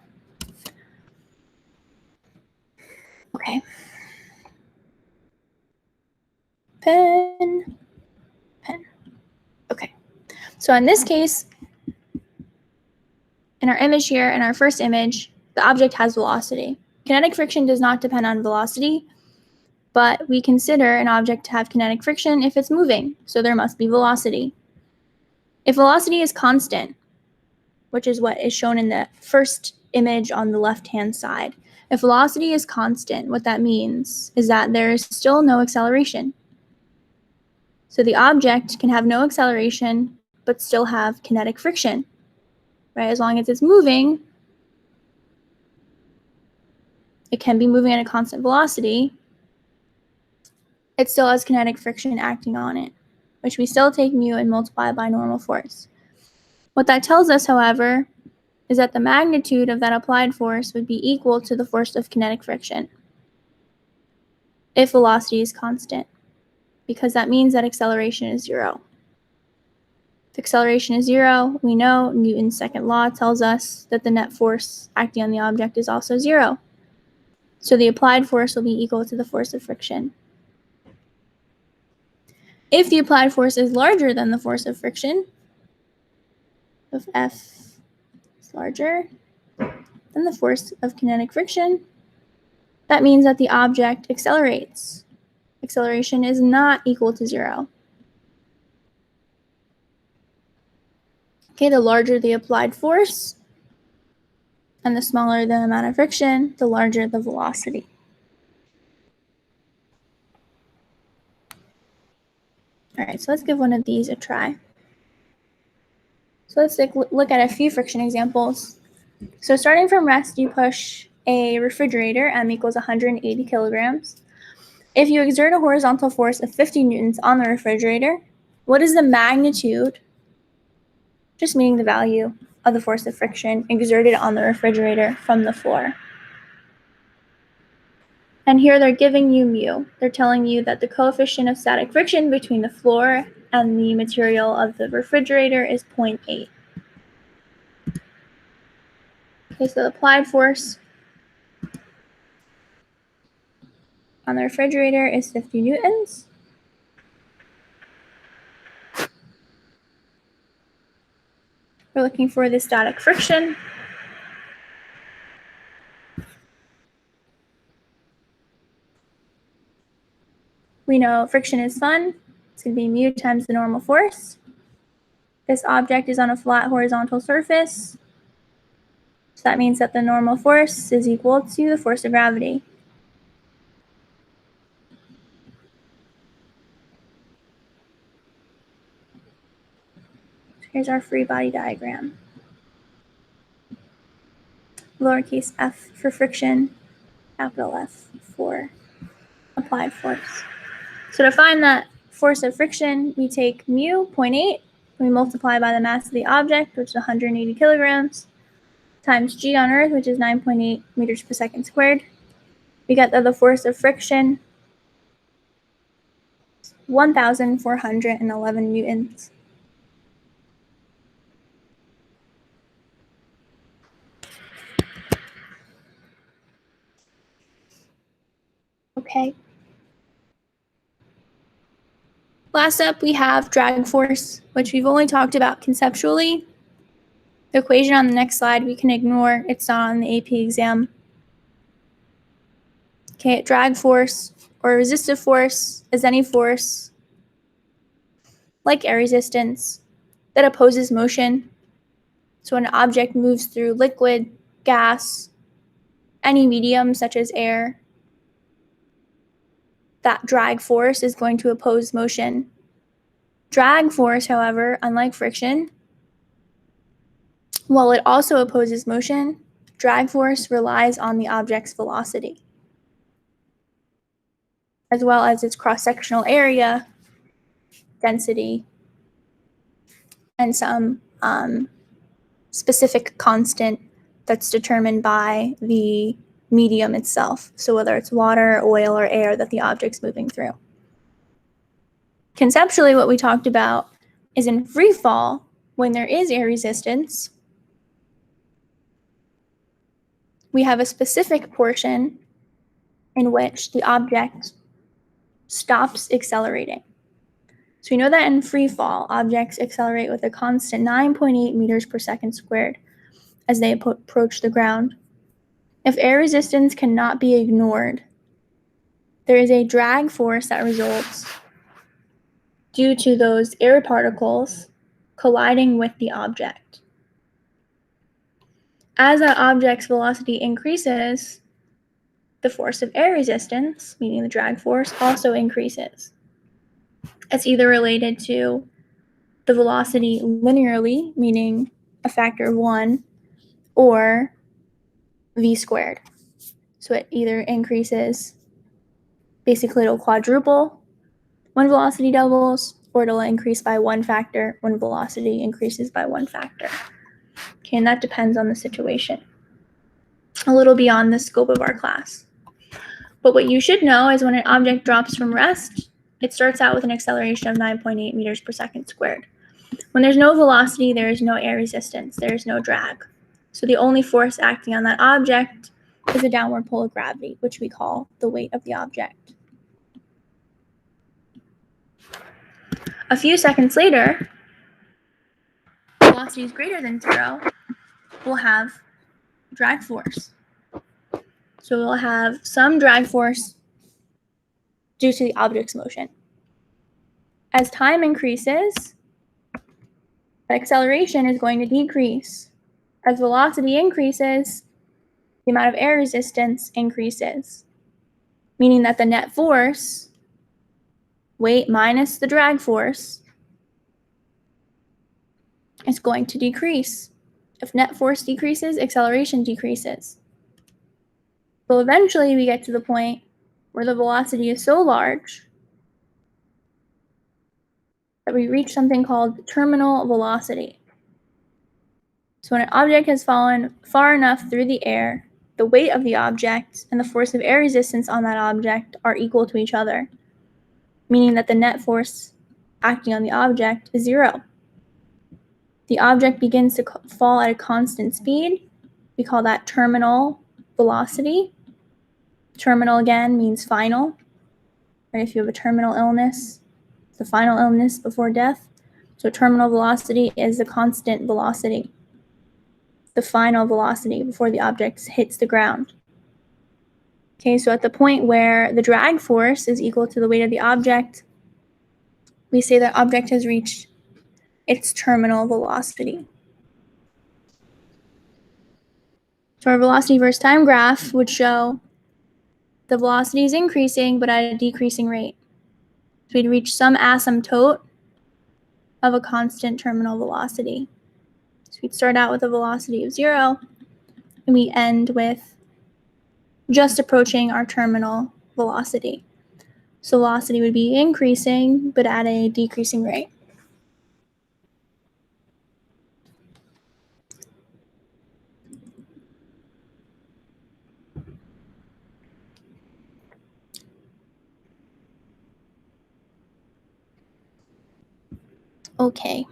Okay. Pen. Okay. So in this case, in our image here, in our first image, the object has velocity. Kinetic friction does not depend on velocity, but we consider an object to have kinetic friction if it's moving, so there must be velocity. If velocity is constant, which is what is shown in the first image on the left-hand side, if velocity is constant, what that means is that there is still no acceleration. So the object can have no acceleration, but still have kinetic friction, right? As long as it's moving, it can be moving at a constant velocity. It still has kinetic friction acting on it, which we still take mu and multiply by normal force. What that tells us, however, is that the magnitude of that applied force would be equal to the force of kinetic friction if velocity is constant, because that means that acceleration is zero. If acceleration is zero, we know Newton's second law tells us that the net force acting on the object is also zero. So the applied force will be equal to the force of friction. If the applied force is larger than the force of friction, if F is larger than the force of kinetic friction, that means that the object accelerates. Acceleration is not equal to zero. Okay, the larger the applied force and the smaller the amount of friction, the larger the velocity. All right, so let's give one of these a try. So let's look at a few friction examples. So starting from rest, you push a refrigerator, M equals 180 kilograms. If you exert a horizontal force of 50 newtons on the refrigerator, what is the magnitude, just meaning the value, of the force of friction exerted on the refrigerator from the floor? And here they're giving you mu. They're telling you that the coefficient of static friction between the floor and the material of the refrigerator is 0.8. Okay, so the applied force on the refrigerator is 50 newtons. We're looking for the static friction. We know friction is fun. It's going to be mu times the normal force. This object is on a flat horizontal surface. So that means that the normal force is equal to the force of gravity. Here's our free body diagram. Lowercase f for friction, capital F for applied force. So to find that force of friction, we take mu, 0.8, we multiply by the mass of the object, which is 180 kilograms, times g on Earth, which is 9.8 meters per second squared. We get that the force of friction, 1,411 newtons. Okay. Last up, we have drag force, which we've only talked about conceptually. The equation on the next slide we can ignore. It's not on the AP exam. Okay, drag force or resistive force is any force, like air resistance, that opposes motion. So when an object moves through liquid, gas, any medium such as air, that drag force is going to oppose motion. Drag force, however, unlike friction, while it also opposes motion, drag force relies on the object's velocity, as well as its cross-sectional area, density, and some specific constant that's determined by the medium itself. So whether it's water, oil, or air that the object's moving through. Conceptually, what we talked about is in free fall, when there is air resistance, we have a specific portion in which the object stops accelerating. So we know that in free fall, objects accelerate with a constant 9.8 meters per second squared as they approach the ground. If air resistance cannot be ignored, there is a drag force that results due to those air particles colliding with the object. As that object's velocity increases, the force of air resistance, meaning the drag force, also increases. It's either related to the velocity linearly, meaning a factor of 1, or v squared. So it either increases, basically it'll quadruple when velocity doubles, or it'll increase by 1 factor when velocity increases by 1 factor. Okay, and that depends on the situation. A little beyond the scope of our class. But what you should know is when an object drops from rest, it starts out with an acceleration of 9.8 meters per second squared. When there's no velocity, there is no air resistance, there is no drag. So the only force acting on that object is a downward pull of gravity, which we call the weight of the object. A few seconds later, velocity is greater than 0, we'll have drag force. So we'll have some drag force due to the object's motion. As time increases, the acceleration is going to decrease. As velocity increases, the amount of air resistance increases, meaning that the net force, weight minus the drag force, is going to decrease If net force decreases, acceleration decreases. So eventually we get to the point where the velocity is so large that we reach something called terminal velocity. So when an object has fallen far enough through the air, the weight of the object and the force of air resistance on that object are equal to each other, meaning that the net force acting on the object is zero. The object begins to fall at a constant speed. We call that terminal velocity. Terminal, again, means final. Right? If you have a terminal illness, it's the final illness before death. So terminal velocity is the constant velocity, the final velocity before the object hits the ground. Okay, so at the point where the drag force is equal to the weight of the object, we say that object has reached its terminal velocity. So our velocity versus time graph would show the velocity is increasing, but at a decreasing rate. So we'd reach some asymptote of a constant terminal velocity. So we'd start out with a velocity of 0, and we end with just approaching our terminal velocity. So velocity would be increasing, but at a decreasing rate. Okay.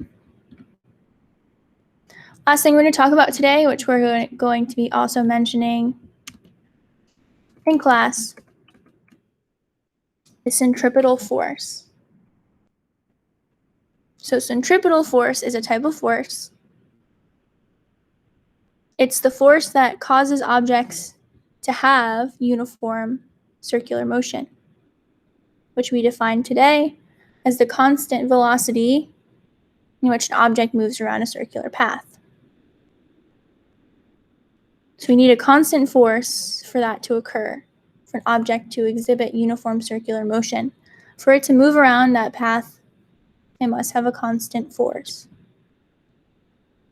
Last thing we're going to talk about today, which we're going to be also mentioning in class, is centripetal force. So centripetal force is a type of force. It's the force that causes objects to have uniform circular motion, which we define today as the constant velocity in which an object moves around a circular path. So we need a constant force for that to occur, for an object to exhibit uniform circular motion. For it to move around that path, it must have a constant force.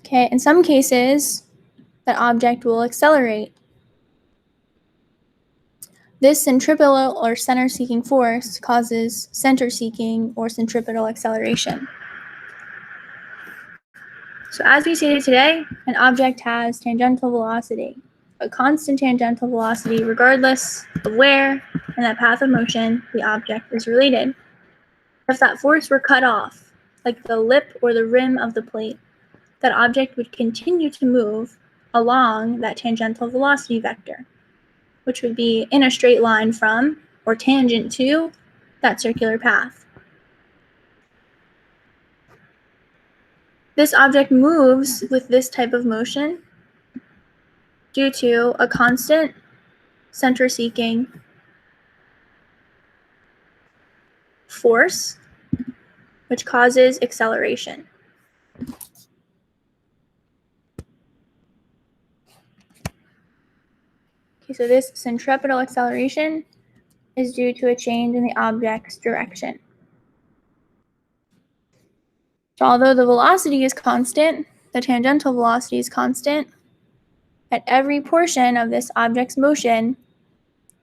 Okay, in some cases, that object will accelerate. This centripetal or center-seeking force causes center-seeking or centripetal acceleration. So as we stated today, an object has tangential velocity, a constant tangential velocity regardless of where in that path of motion the object is related. If that force were cut off, like the lip or the rim of the plate, that object would continue to move along that tangential velocity vector, which would be in a straight line from or tangent to that circular path. This object moves with this type of motion due to a constant center-seeking force, which causes acceleration. Okay, so this centripetal acceleration is due to a change in the object's direction. So although the velocity is constant, the tangential velocity is constant, at every portion of this object's motion,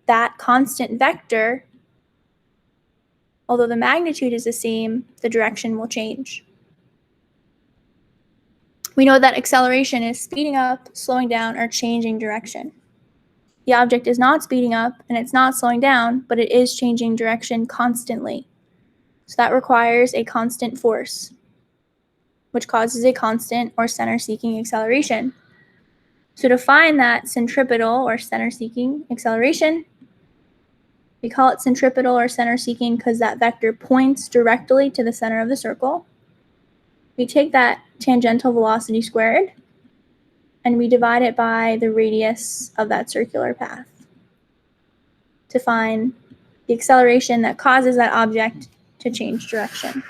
that constant vector, although the magnitude is the same, the direction will change. We know that acceleration is speeding up, slowing down, or changing direction. The object is not speeding up and it's not slowing down, but it is changing direction constantly. So that requires a constant force, which causes a constant or center-seeking acceleration. So to find that centripetal or center-seeking acceleration, we call it centripetal or center-seeking because that vector points directly to the center of the circle. We take that tangential velocity squared and we divide it by the radius of that circular path to find the acceleration that causes that object to change direction.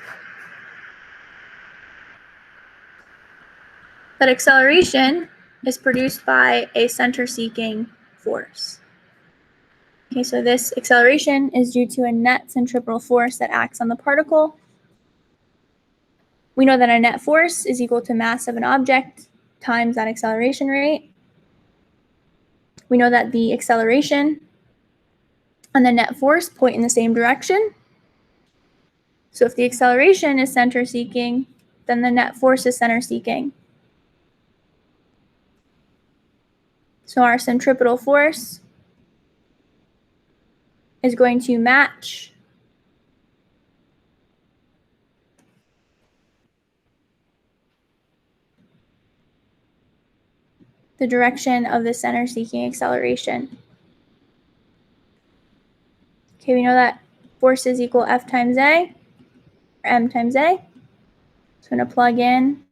That acceleration is produced by a center-seeking force. Okay, so this acceleration is due to a net centripetal force that acts on the particle. We know that a net force is equal to mass of an object times that acceleration rate. We know that the acceleration and the net force point in the same direction. So if the acceleration is center seeking, then the net force is center seeking. So our centripetal force is going to match the direction of the center seeking acceleration. Okay, we know that force is equal F times A, or M times A. So I'm going to plug in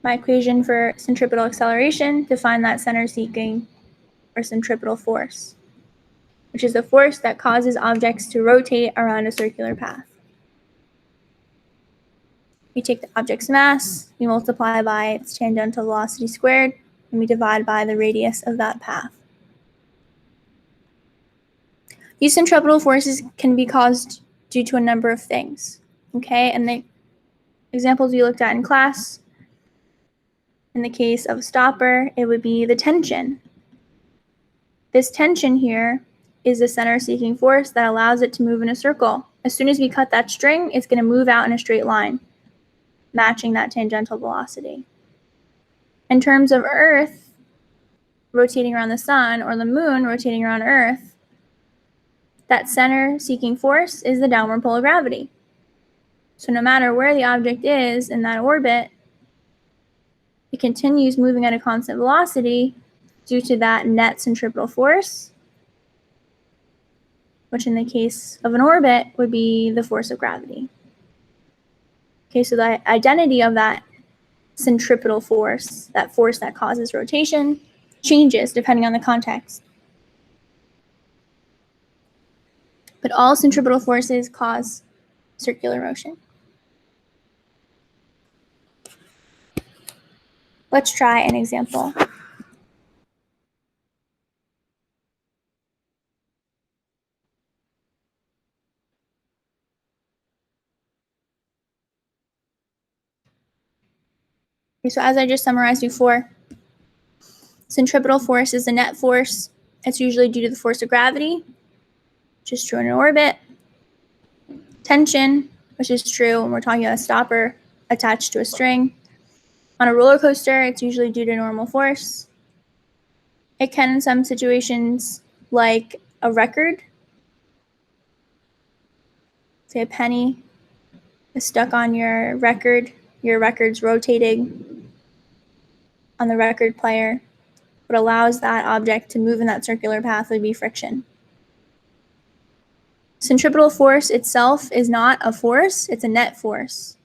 my equation for centripetal acceleration to find that center seeking or centripetal force, which is the force that causes objects to rotate around a circular path. We take the object's mass, we multiply by its tangential velocity squared, and we divide by the radius of that path. These centripetal forces can be caused due to a number of things, okay? And the examples we looked at in class, in the case of a stopper, it would be the tension. This tension here is the center-seeking force that allows it to move in a circle. As soon as we cut that string, it's going to move out in a straight line, matching that tangential velocity. In terms of Earth rotating around the sun or the moon rotating around Earth, that center-seeking force is the downward pull of gravity. So no matter where the object is in that orbit, it continues moving at a constant velocity due to that net centripetal force, which in the case of an orbit would be the force of gravity. Okay, so the identity of that centripetal force, that force that causes rotation, changes depending on the context. But all centripetal forces cause circular motion. Let's try an example. Okay, so as I just summarized before, centripetal force is the net force. It's usually due to the force of gravity, which is true in an orbit. Tension, which is true when we're talking about a stopper attached to a string. On a roller coaster, it's usually due to normal force. It can, in some situations, like a record, say a penny is stuck on your record's rotating on the record player. What allows that object to move in that circular path would be friction. Centripetal force itself is not a force, it's a net force.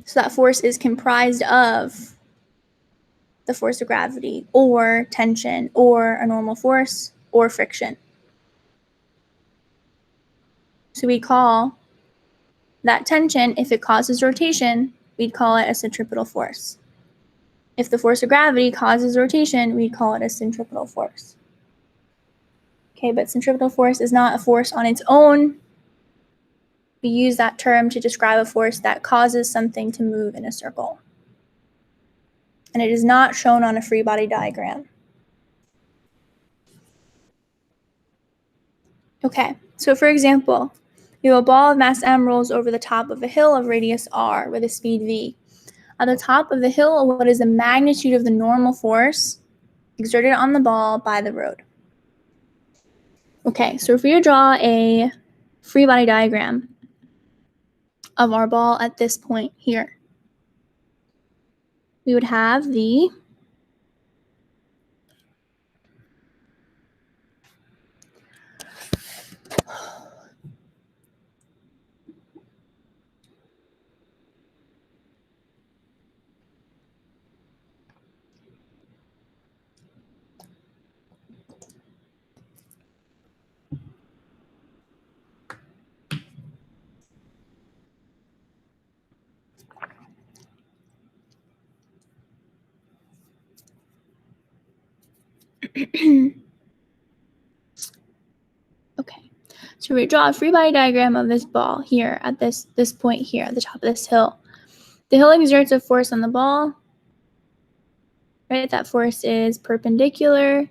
So that force is comprised of the force of gravity, or tension, or a normal force, or friction. So we call that tension, if it causes rotation, we'd call it a centripetal force. If the force of gravity causes rotation, we'd call it a centripetal force. Okay, but centripetal force is not a force on its own. We use that term to describe a force that causes something to move in a circle. And it is not shown on a free body diagram. Okay, so for example, you have a ball of mass m rolls over the top of a hill of radius r with a speed v. At the top of the hill, what is the magnitude of the normal force exerted on the ball by the road? Okay, so if we draw a free body diagram of our ball at this point here, we would have the okay. So we draw a free body diagram of this ball here at this point here at the top of this hill. The hill exerts a force on the ball, right? That force is perpendicular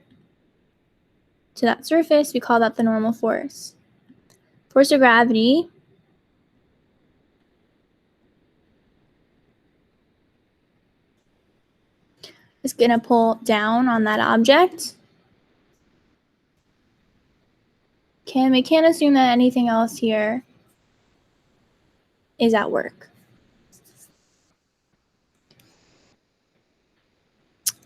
to that surface. We call that the normal force. Force of gravity is going to pull down on that object. Okay, and we can't assume that anything else here is at work.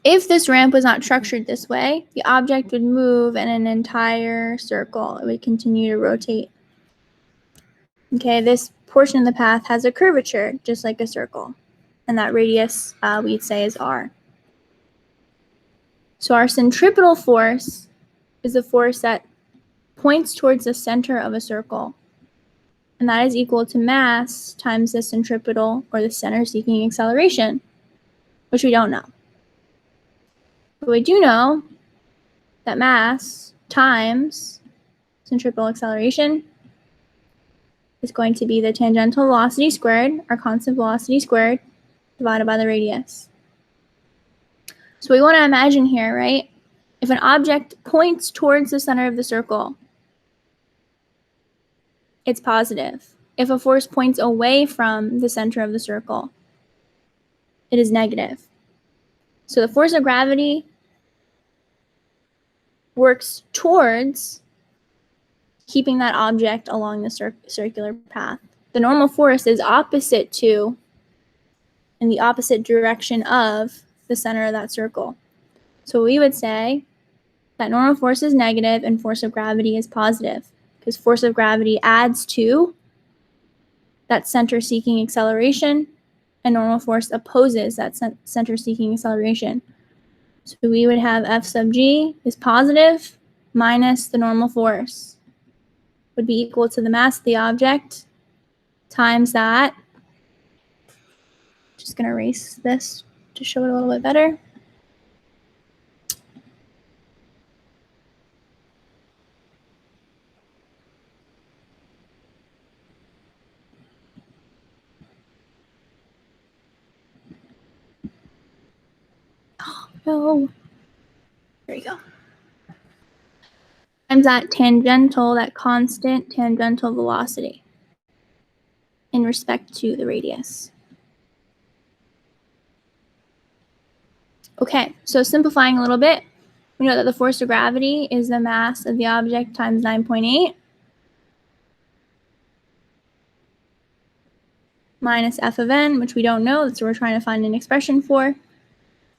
If this ramp was not structured this way, the object would move in an entire circle. It would continue to rotate. Okay, this portion of the path has a curvature, just like a circle. And that radius, we'd say, is r. So our centripetal force is the force that points towards the center of a circle. And that is equal to mass times the centripetal, or the center-seeking acceleration, which we don't know. But we do know that mass times centripetal acceleration is going to be the tangential velocity squared, our constant velocity squared, divided by the radius. So we want to imagine here, right? If an object points towards the center of the circle, it's positive. If a force points away from the center of the circle, it is negative. So the force of gravity works towards keeping that object along the circular path. The normal force is opposite to, in the opposite direction of, the center of that circle. So we would say that normal force is negative and force of gravity is positive, because force of gravity adds to that center-seeking acceleration, and normal force opposes that center-seeking acceleration. So we would have F sub g is positive minus the normal force would be equal to the mass of the object times that. Just going to erase this to show it a little bit better. Oh, no. There we go. Times that tangential, that constant tangential velocity in respect to the radius. Okay, so simplifying a little bit, we know that the force of gravity is the mass of the object times 9.8 minus F of n, which we don't know, that's what we're trying to find an expression for,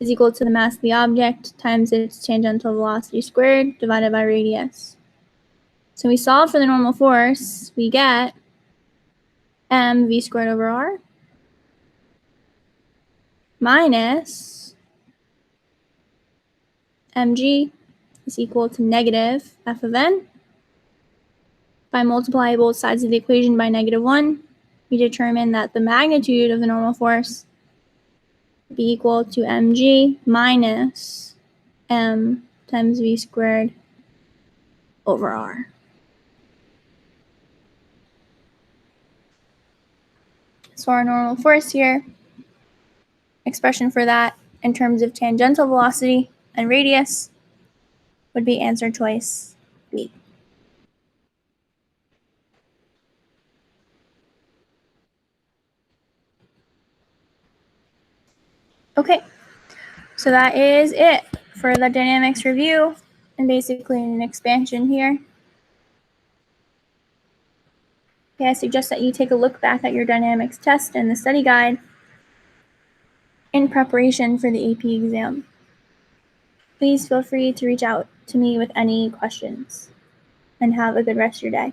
is equal to the mass of the object times its tangential velocity squared divided by radius. So we solve for the normal force, we get mv squared over r minus mg is equal to negative F of n. If I multiply both sides of the equation by -1, we determine that the magnitude of the normal force would be equal to mg minus m times v squared over r. So our normal force here, expression for that in terms of tangential velocity and radius, would be answer choice B. Okay, so that is it for the dynamics review and basically an expansion here. Okay, I suggest that you take a look back at your dynamics test and the study guide in preparation for the AP exam. Please feel free to reach out to me with any questions, and have a good rest of your day.